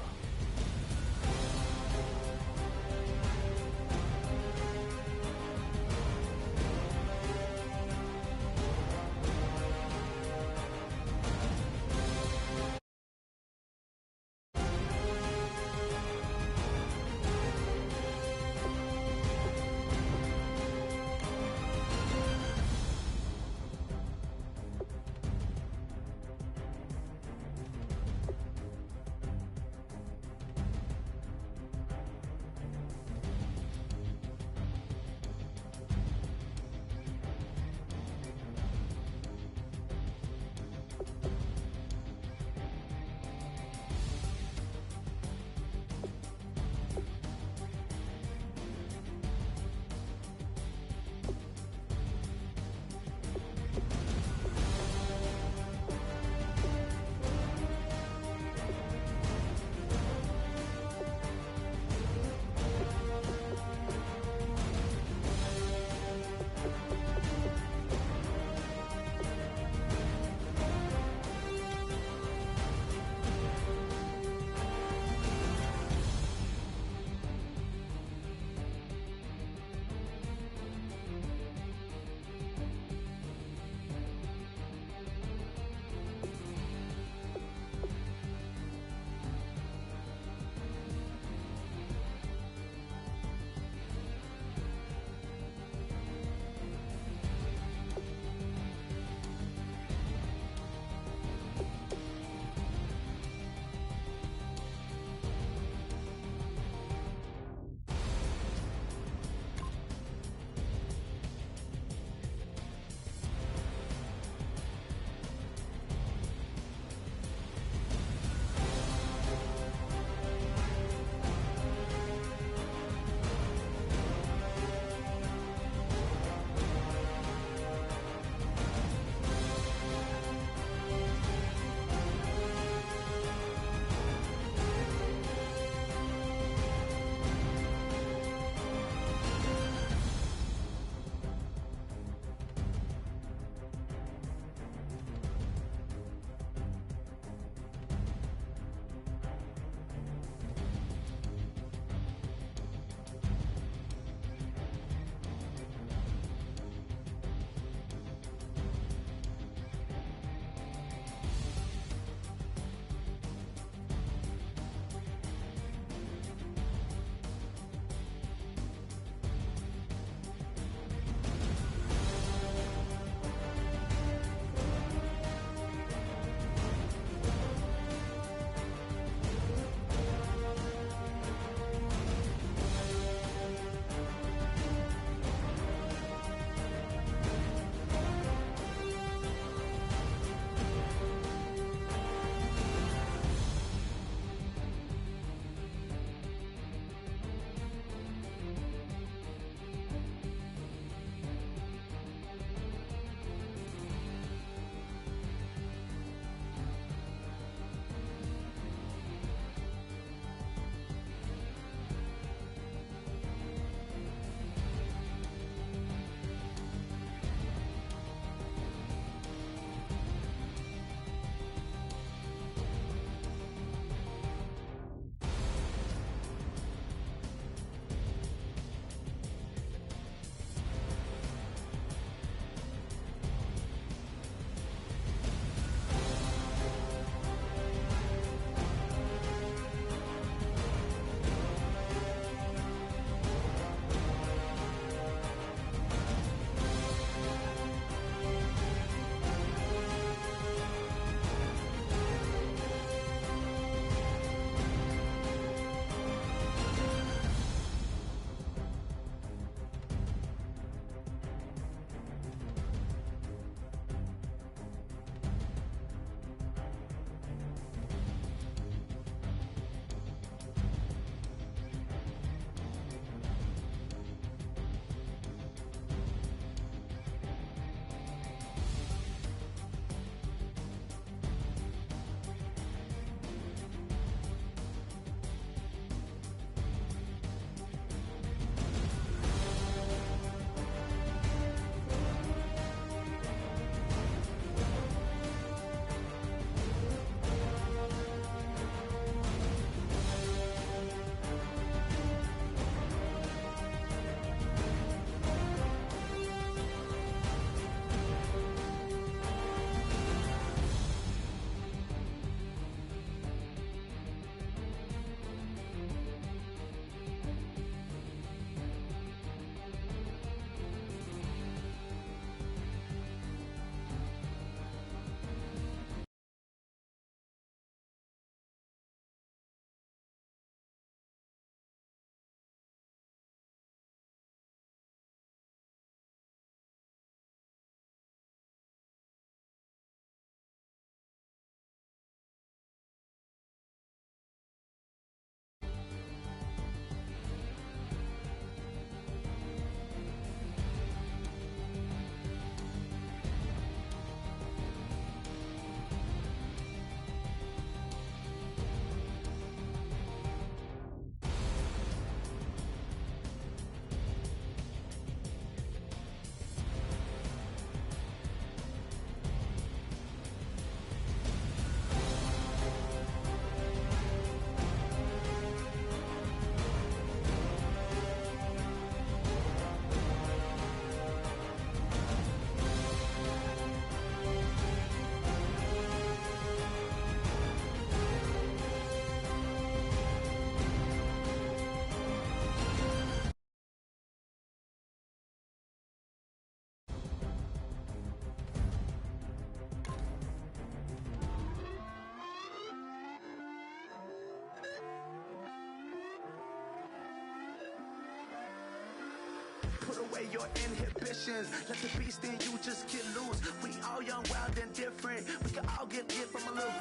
[SPEAKER 3] Put away your inhibitions. Let the beast in you just get loose. We all young, wild, and different. We can all get lit from a little.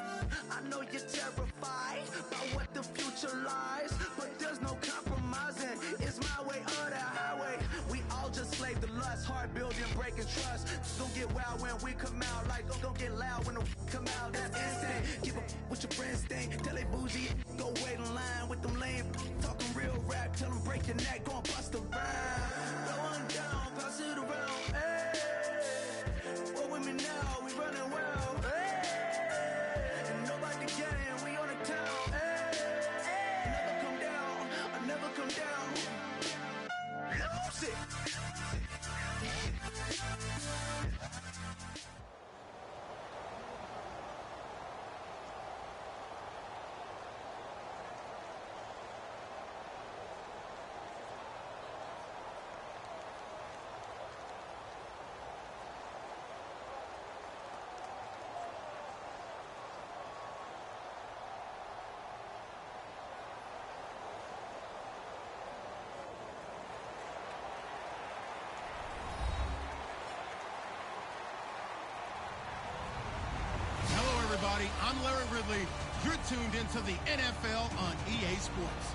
[SPEAKER 3] I know you're terrified about what the future lies, but there's no compromising. It's my way or the highway. We all just slave the lust, hard building, breaking trust. Don't get wild when we come out, like don't get loud when the come out. That's instant. Keep up with your friends, stay. Tell they bougie, go wait in line with them lame. Talking real rap, tell them break your neck, go and bust a rhyme. Going down, pass it around. Hey, what with me now? We running wild. Hey, and nobody getting, we on the town. Hey, never come down, I never come down. Lose it.
[SPEAKER 4] Everybody, I'm Larry Ridley. You're tuned into the NFL on EA Sports.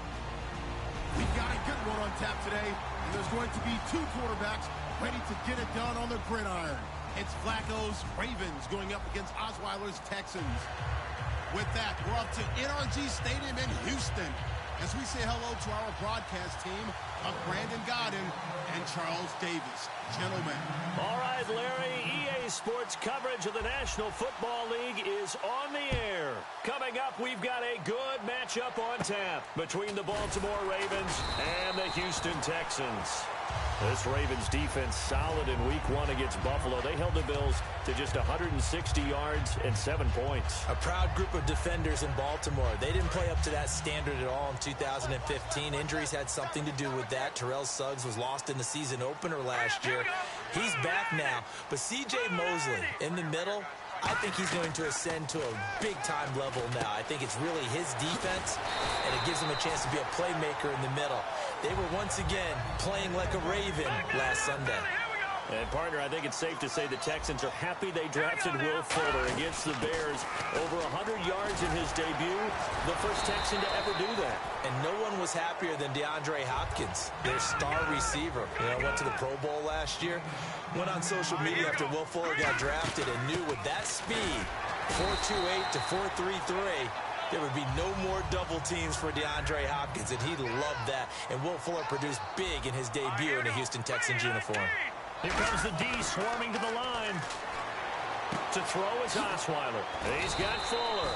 [SPEAKER 4] We've got a good one on tap today, and there's going to be two quarterbacks ready to get it done on the gridiron. It's Flacco's Ravens going up against Osweiler's Texans. With that, we're up to NRG Stadium in Houston as we say hello to our broadcast team of Brandon Godden and Charles Davis. Gentlemen.
[SPEAKER 1] All right, Larry, EA Sports coverage of the National Football League is on the air. Coming up, we've got a good matchup on tap between the Baltimore Ravens and the Houston Texans. This Ravens defense solid in week 1 against Buffalo. They held the Bills to just 160 yards and 7 points.
[SPEAKER 2] A proud group of defenders in Baltimore. They didn't play up to that standard at all in 2015. Injuries had something to do with that. Terrell Suggs was lost in the season opener last year. He's back now. But C.J. Mosley in the middle, I think he's going to ascend to a big-time level now. I think it's really his defense, and it gives him a chance to be a playmaker in the middle. They were once again playing like a Raven last Sunday.
[SPEAKER 1] And, partner, I think it's safe to say the Texans are happy they drafted Will Fuller against the Bears. Over 100 yards in his debut, the first Texan to ever do that.
[SPEAKER 2] And no one was happier than DeAndre Hopkins, their star receiver. Went to the Pro Bowl last year. Went on social media after Will Fuller got drafted and knew with that speed, 4.28 to 4.33, there would be no more double teams for DeAndre Hopkins, and he'd love that. And Will Fuller produced big in his debut in a Houston Texans uniform.
[SPEAKER 1] Here comes the D swarming to the line. To throw is Osweiler. He's got Fuller.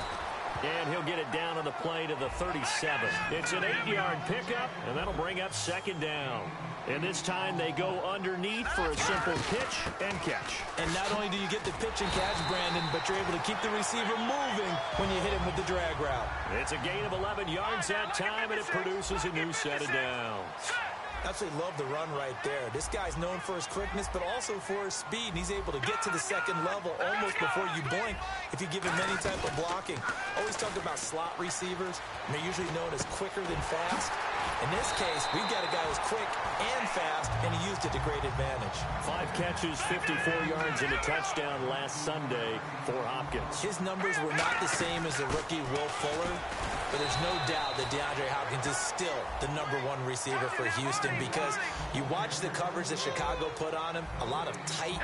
[SPEAKER 1] And he'll get it down on the play to the 37. It's an 8-yard pickup, and that'll bring up second down. And this time they go underneath for a simple pitch and catch.
[SPEAKER 2] And not only do you get the pitch and catch, Brandon, but you're able to keep the receiver moving when you hit him with the drag route.
[SPEAKER 1] It's a gain of 11 yards that time, and it produces a new set of downs.
[SPEAKER 2] Absolutely love the run right there. This guy's known for his quickness, but also for his speed. And he's able to get to the second level almost before you blink if you give him any type of blocking. Always talk about slot receivers, and they're usually known as quicker than fast. In this case, we've got a guy who's quick and fast, and he used it to great advantage.
[SPEAKER 1] 5 catches, 54 yards, and a touchdown last Sunday for Hopkins.
[SPEAKER 2] His numbers were not the same as the rookie Will Fuller, but there's no doubt that DeAndre Hopkins is still the #1 receiver for Houston because you watch the coverage that Chicago put on him, a lot of tight,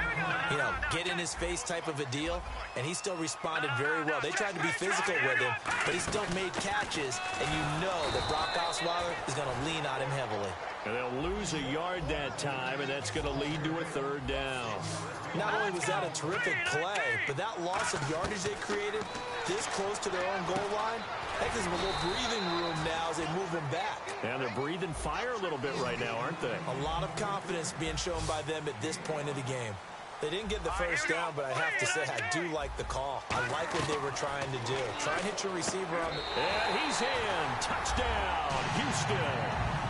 [SPEAKER 2] get in his face type of a deal, and he still responded very well. They tried to be physical with him, but he still made catches, and you know that Brock Osweiler is going to lean on him heavily.
[SPEAKER 1] And they'll lose a yard that time, and that's going to lead to a third down.
[SPEAKER 2] Not only was that a terrific play, but that loss of yardage they created this close to their own goal line, that gives them a little breathing room now as they move them back.
[SPEAKER 1] And they're breathing fire a little bit right now, aren't they?
[SPEAKER 2] A lot of confidence being shown by them at this point of the game. They didn't get the first down, but I have to say, I do like the call. I like what they were trying to do. Try and hit your receiver on the...
[SPEAKER 1] And he's in. Touchdown, Houston.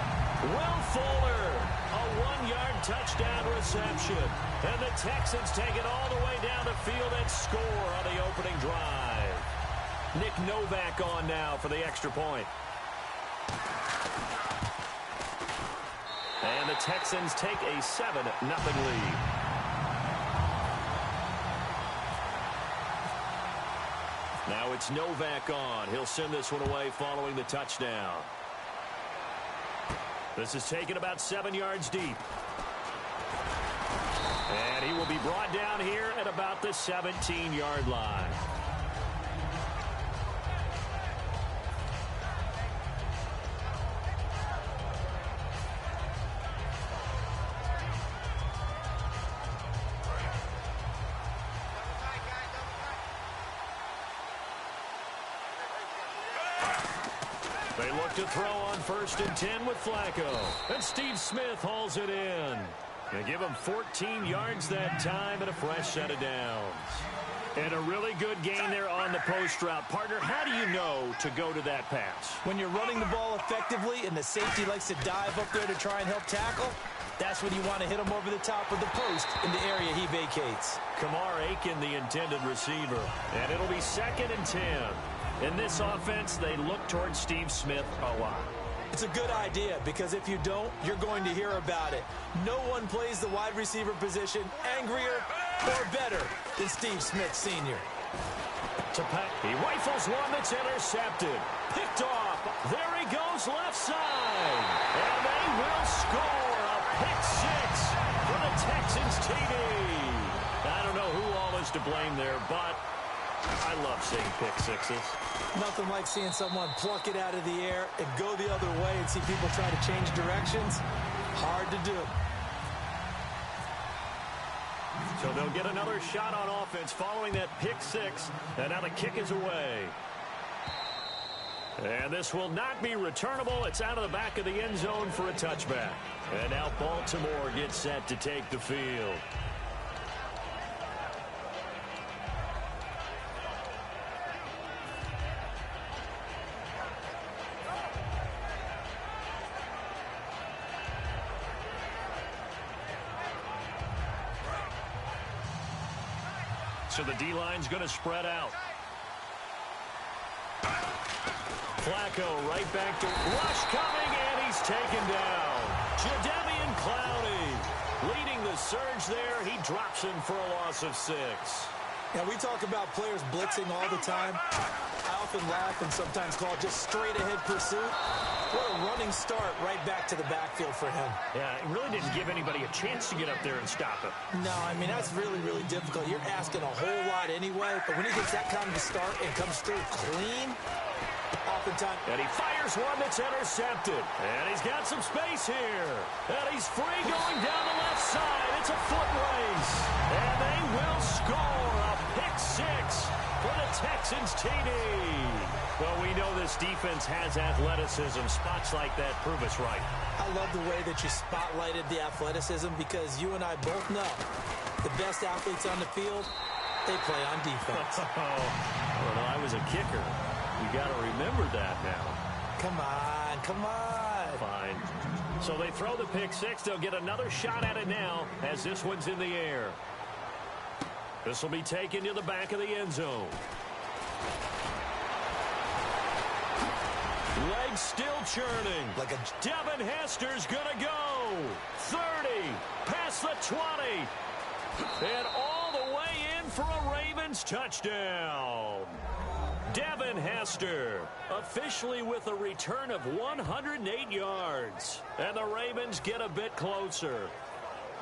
[SPEAKER 1] Will Fuller, a 1-yard touchdown reception. And the Texans take it all the way down the field and score on the opening drive. Nick Novak on now for the extra point. And the Texans take a 7-0 lead. Now it's Novak on. He'll send this one away following the touchdown. This is taken about 7 yards deep. And he will be brought down here at about the 17-yard line. They look to throw on 1st and 10 with Flacco. And Steve Smith hauls it in. They give him 14 yards that time and a fresh set of downs. And a really good gain there on the post route. Partner, how do you know to go to that pass?
[SPEAKER 2] When you're running the ball effectively and the safety likes to dive up there to try and help tackle, that's when you want to hit him over the top of the post in the area he vacates.
[SPEAKER 1] Kamar Aiken, the intended receiver. And it'll be 2nd and 10. In this offense, they look towards Steve Smith a lot.
[SPEAKER 2] It's a good idea because if you don't, you're going to hear about it. No one plays the wide receiver position angrier or better than Steve Smith Sr.
[SPEAKER 1] He rifles one that's intercepted. Picked off. There he goes left side. And they will score a pick 6 for the Texans TD. I don't know who all is to blame there, but I love seeing pick 6s.
[SPEAKER 2] Nothing like seeing someone pluck it out of the air and go the other way and see people try to change directions. Hard to do.
[SPEAKER 1] So they'll get another shot on offense following that pick 6. And now the kick is away. And this will not be returnable. It's out of the back of the end zone for a touchback. And now Baltimore gets set to take the field. So the D-line's going to spread out. Flacco right back to rush coming, and he's taken down. Jadeveon Clowney leading the surge there. He drops him for a loss of 6.
[SPEAKER 2] Now, we talk about players blitzing all the time. I often laugh and sometimes call it just straight-ahead pursuit. What a running start right back to the backfield for him.
[SPEAKER 1] Yeah, it really didn't give anybody a chance to get up there and stop him.
[SPEAKER 2] No, I mean, that's really, really difficult. You're asking a whole lot anyway, but when he gets that kind of a start and comes through clean, oftentimes...
[SPEAKER 1] And he fires one that's intercepted. And he's got some space here. And he's free going down the left side. It's a foot race. And they will score a pick 6 for the Texans TD. Well, we know this defense has athleticism. Spots like that prove us right.
[SPEAKER 2] I love the way that you spotlighted the athleticism because you and I both know the best athletes on the field, they play on defense.
[SPEAKER 1] Well, I was a kicker. You got to remember that now.
[SPEAKER 2] Come on, come on.
[SPEAKER 1] Fine. So they throw the pick 6. They'll get another shot at it now as this one's in the air. This will be taken to the back of the end zone. Legs still churning.
[SPEAKER 2] Like a
[SPEAKER 1] Devin Hester's going to go. 30, past the 20. And all the way in for a Ravens touchdown. Devin Hester officially with a return of 108 yards. And the Ravens get a bit closer.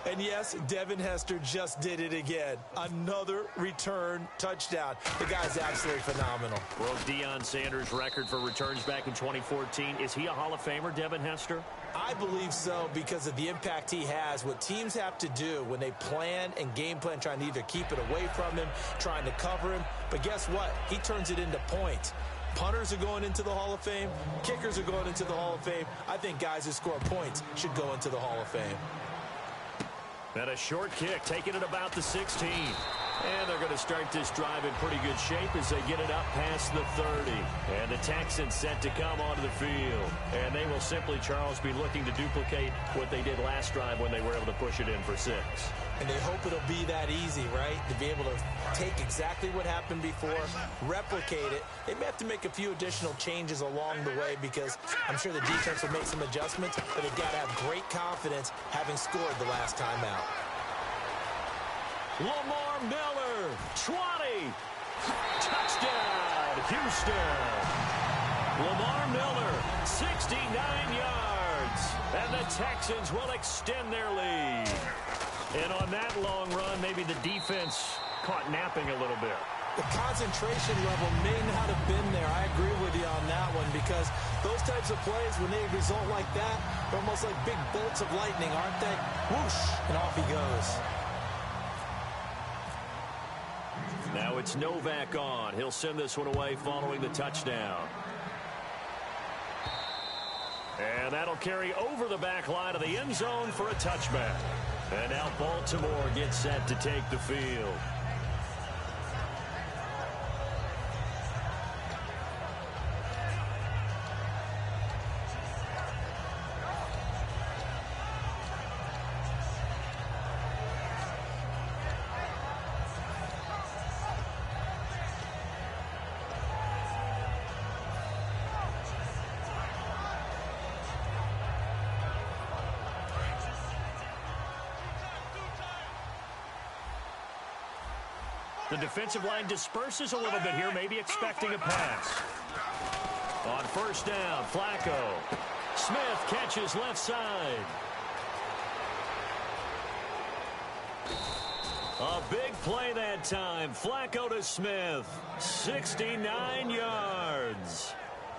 [SPEAKER 2] And yes, Devin Hester just did it again. Another return touchdown. The guy's absolutely phenomenal.
[SPEAKER 1] Broke Deion Sanders' record for returns back in 2014. Is he a Hall of Famer, Devin Hester?
[SPEAKER 2] I believe so because of the impact he has. What teams have to do when they plan and game plan, trying to either keep it away from him, trying to cover him. But guess what? He turns it into points. Punters are going into the Hall of Fame. Kickers are going into the Hall of Fame. I think guys who score points should go into the Hall of Fame.
[SPEAKER 1] And a short kick, taking it about the 16. And they're going to start this drive in pretty good shape as they get it up past the 30. And the Texans set to come onto the field. And they will simply, Charles, be looking to duplicate what they did last drive when they were able to push it in for 6.
[SPEAKER 2] And they hope it'll be that easy, right? To be able to take exactly what happened before, replicate it. They may have to make a few additional changes along the way because I'm sure the defense will make some adjustments, but they've got to have great confidence having scored the last time out.
[SPEAKER 1] Lamar Miller, 20. Touchdown, Houston. Lamar Miller, 69 yards. And the Texans will extend their lead. And on that long run, maybe the defense caught napping a little bit.
[SPEAKER 2] The concentration level may not have been there. I agree with you on that one because those types of plays, when they result like that, they're almost like big bolts of lightning, aren't they? Whoosh, and off he goes.
[SPEAKER 1] Now it's Novak on. He'll send this one away following the touchdown. And that'll carry over the back line of the end zone for a touchback. And now Baltimore gets set to take the field. The defensive line disperses a little bit here, maybe expecting a pass. On first down, Flacco. Smith catches left side. A big play that time. Flacco to Smith. 69 yards.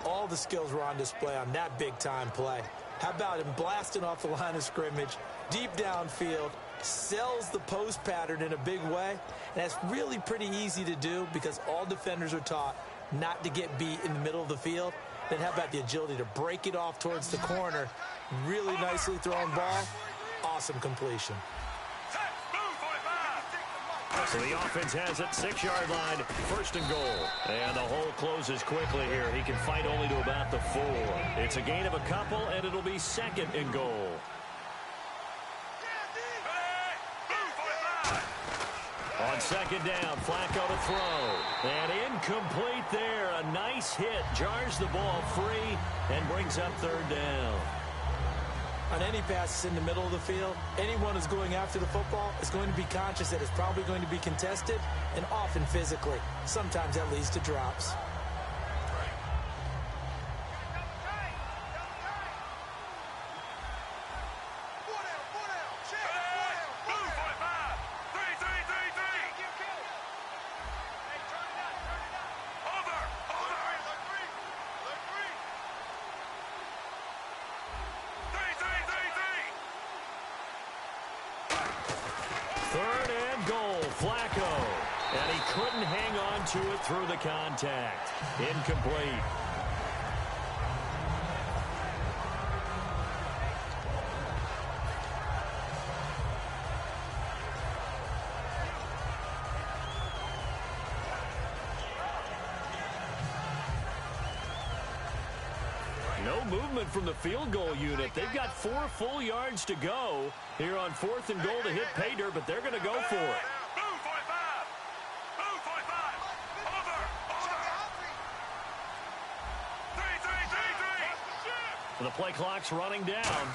[SPEAKER 2] All the skills were on display on that big-time play. How about him blasting off the line of scrimmage, deep downfield, sells the post pattern in a big way. And that's really pretty easy to do because all defenders are taught not to get beat in the middle of the field. Then how about the agility to break it off towards the corner? Really nicely thrown ball. Awesome completion.
[SPEAKER 1] So the offense has it, 6-yard line, first and goal. And the hole closes quickly here. He can fight only to about the 4. It's a gain of a couple, and it'll be second and goal. On second down, Flacco to throw. And incomplete there. A nice hit. Jars the ball free and brings up third down.
[SPEAKER 2] On any passes in the middle of the field, anyone who's going after the football is going to be conscious that it's probably going to be contested and often physically. Sometimes that leads to drops.
[SPEAKER 1] Third and goal, Flacco. And he couldn't hang on to it through the contact. Incomplete. No movement from the field goal unit. They've got 4 full yards to go here on 4th and goal to hit pay dirt, but they're going to go for it. The play clock's running down.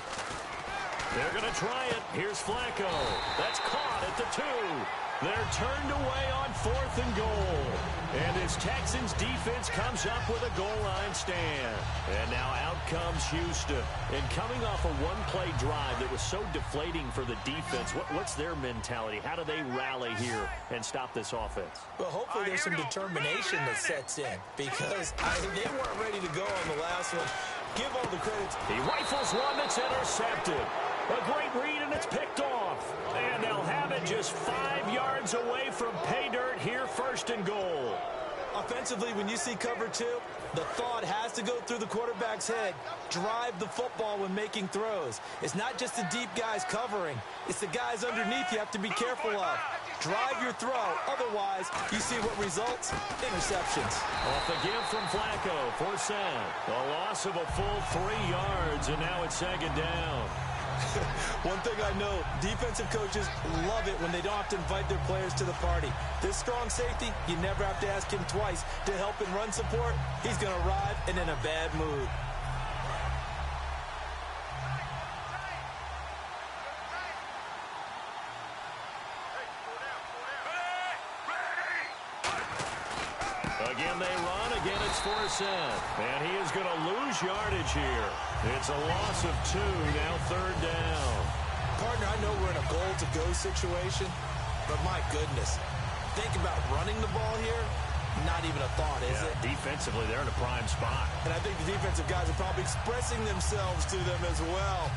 [SPEAKER 1] They're going to try it. Here's Flacco. That's caught at the 2. They're turned away on 4th and goal. And this Texans defense comes up with a goal line stand. And now out comes Houston. And coming off a one-play drive that was so deflating for the defense, what's their mentality? How do they rally here and stop this offense?
[SPEAKER 2] Well, hopefully there's some determination that sets in because they weren't ready to go on the last one. Give all the credit.
[SPEAKER 1] He rifles one that's intercepted. A great read, and it's picked off. And they'll have it just 5 yards away from pay dirt here, 1st and goal.
[SPEAKER 2] Offensively, when you see cover 2, The thought has to go through the quarterback's head. Drive the football when making throws. It's not just the deep guys covering. It's the guys underneath you have to be careful of. Drive your throw. Otherwise, you see what results? Interceptions.
[SPEAKER 1] Off the give from Flacco for Sam. A loss of a full 3 yards, and now it's second down.
[SPEAKER 2] One thing I know, defensive coaches love it when they don't have to invite their players to the party. This strong safety, you never have to ask him twice to help in run support. He's going to arrive and in a bad mood.
[SPEAKER 1] Again, they run. Again, it's for Sam. And he is going to lose yardage here. It's a loss of 2, now third down.
[SPEAKER 2] Partner, I know we're in a goal-to-go situation, but my goodness, think about running the ball here. Not even a thought, is it?
[SPEAKER 1] Defensively, they're in a prime spot.
[SPEAKER 2] And I think the defensive guys are probably expressing themselves to them as well.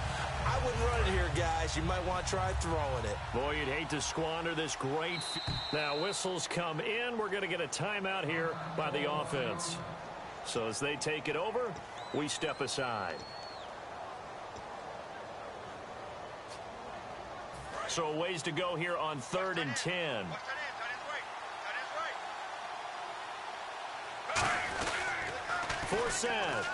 [SPEAKER 2] I wouldn't run it here, guys. You might want to try throwing it.
[SPEAKER 1] Boy, you'd hate to squander this great. Now, whistles come in. We're going to get a timeout here by the offense. So as they take it over, we step aside. So a ways to go here on 3rd and 10. For Sam.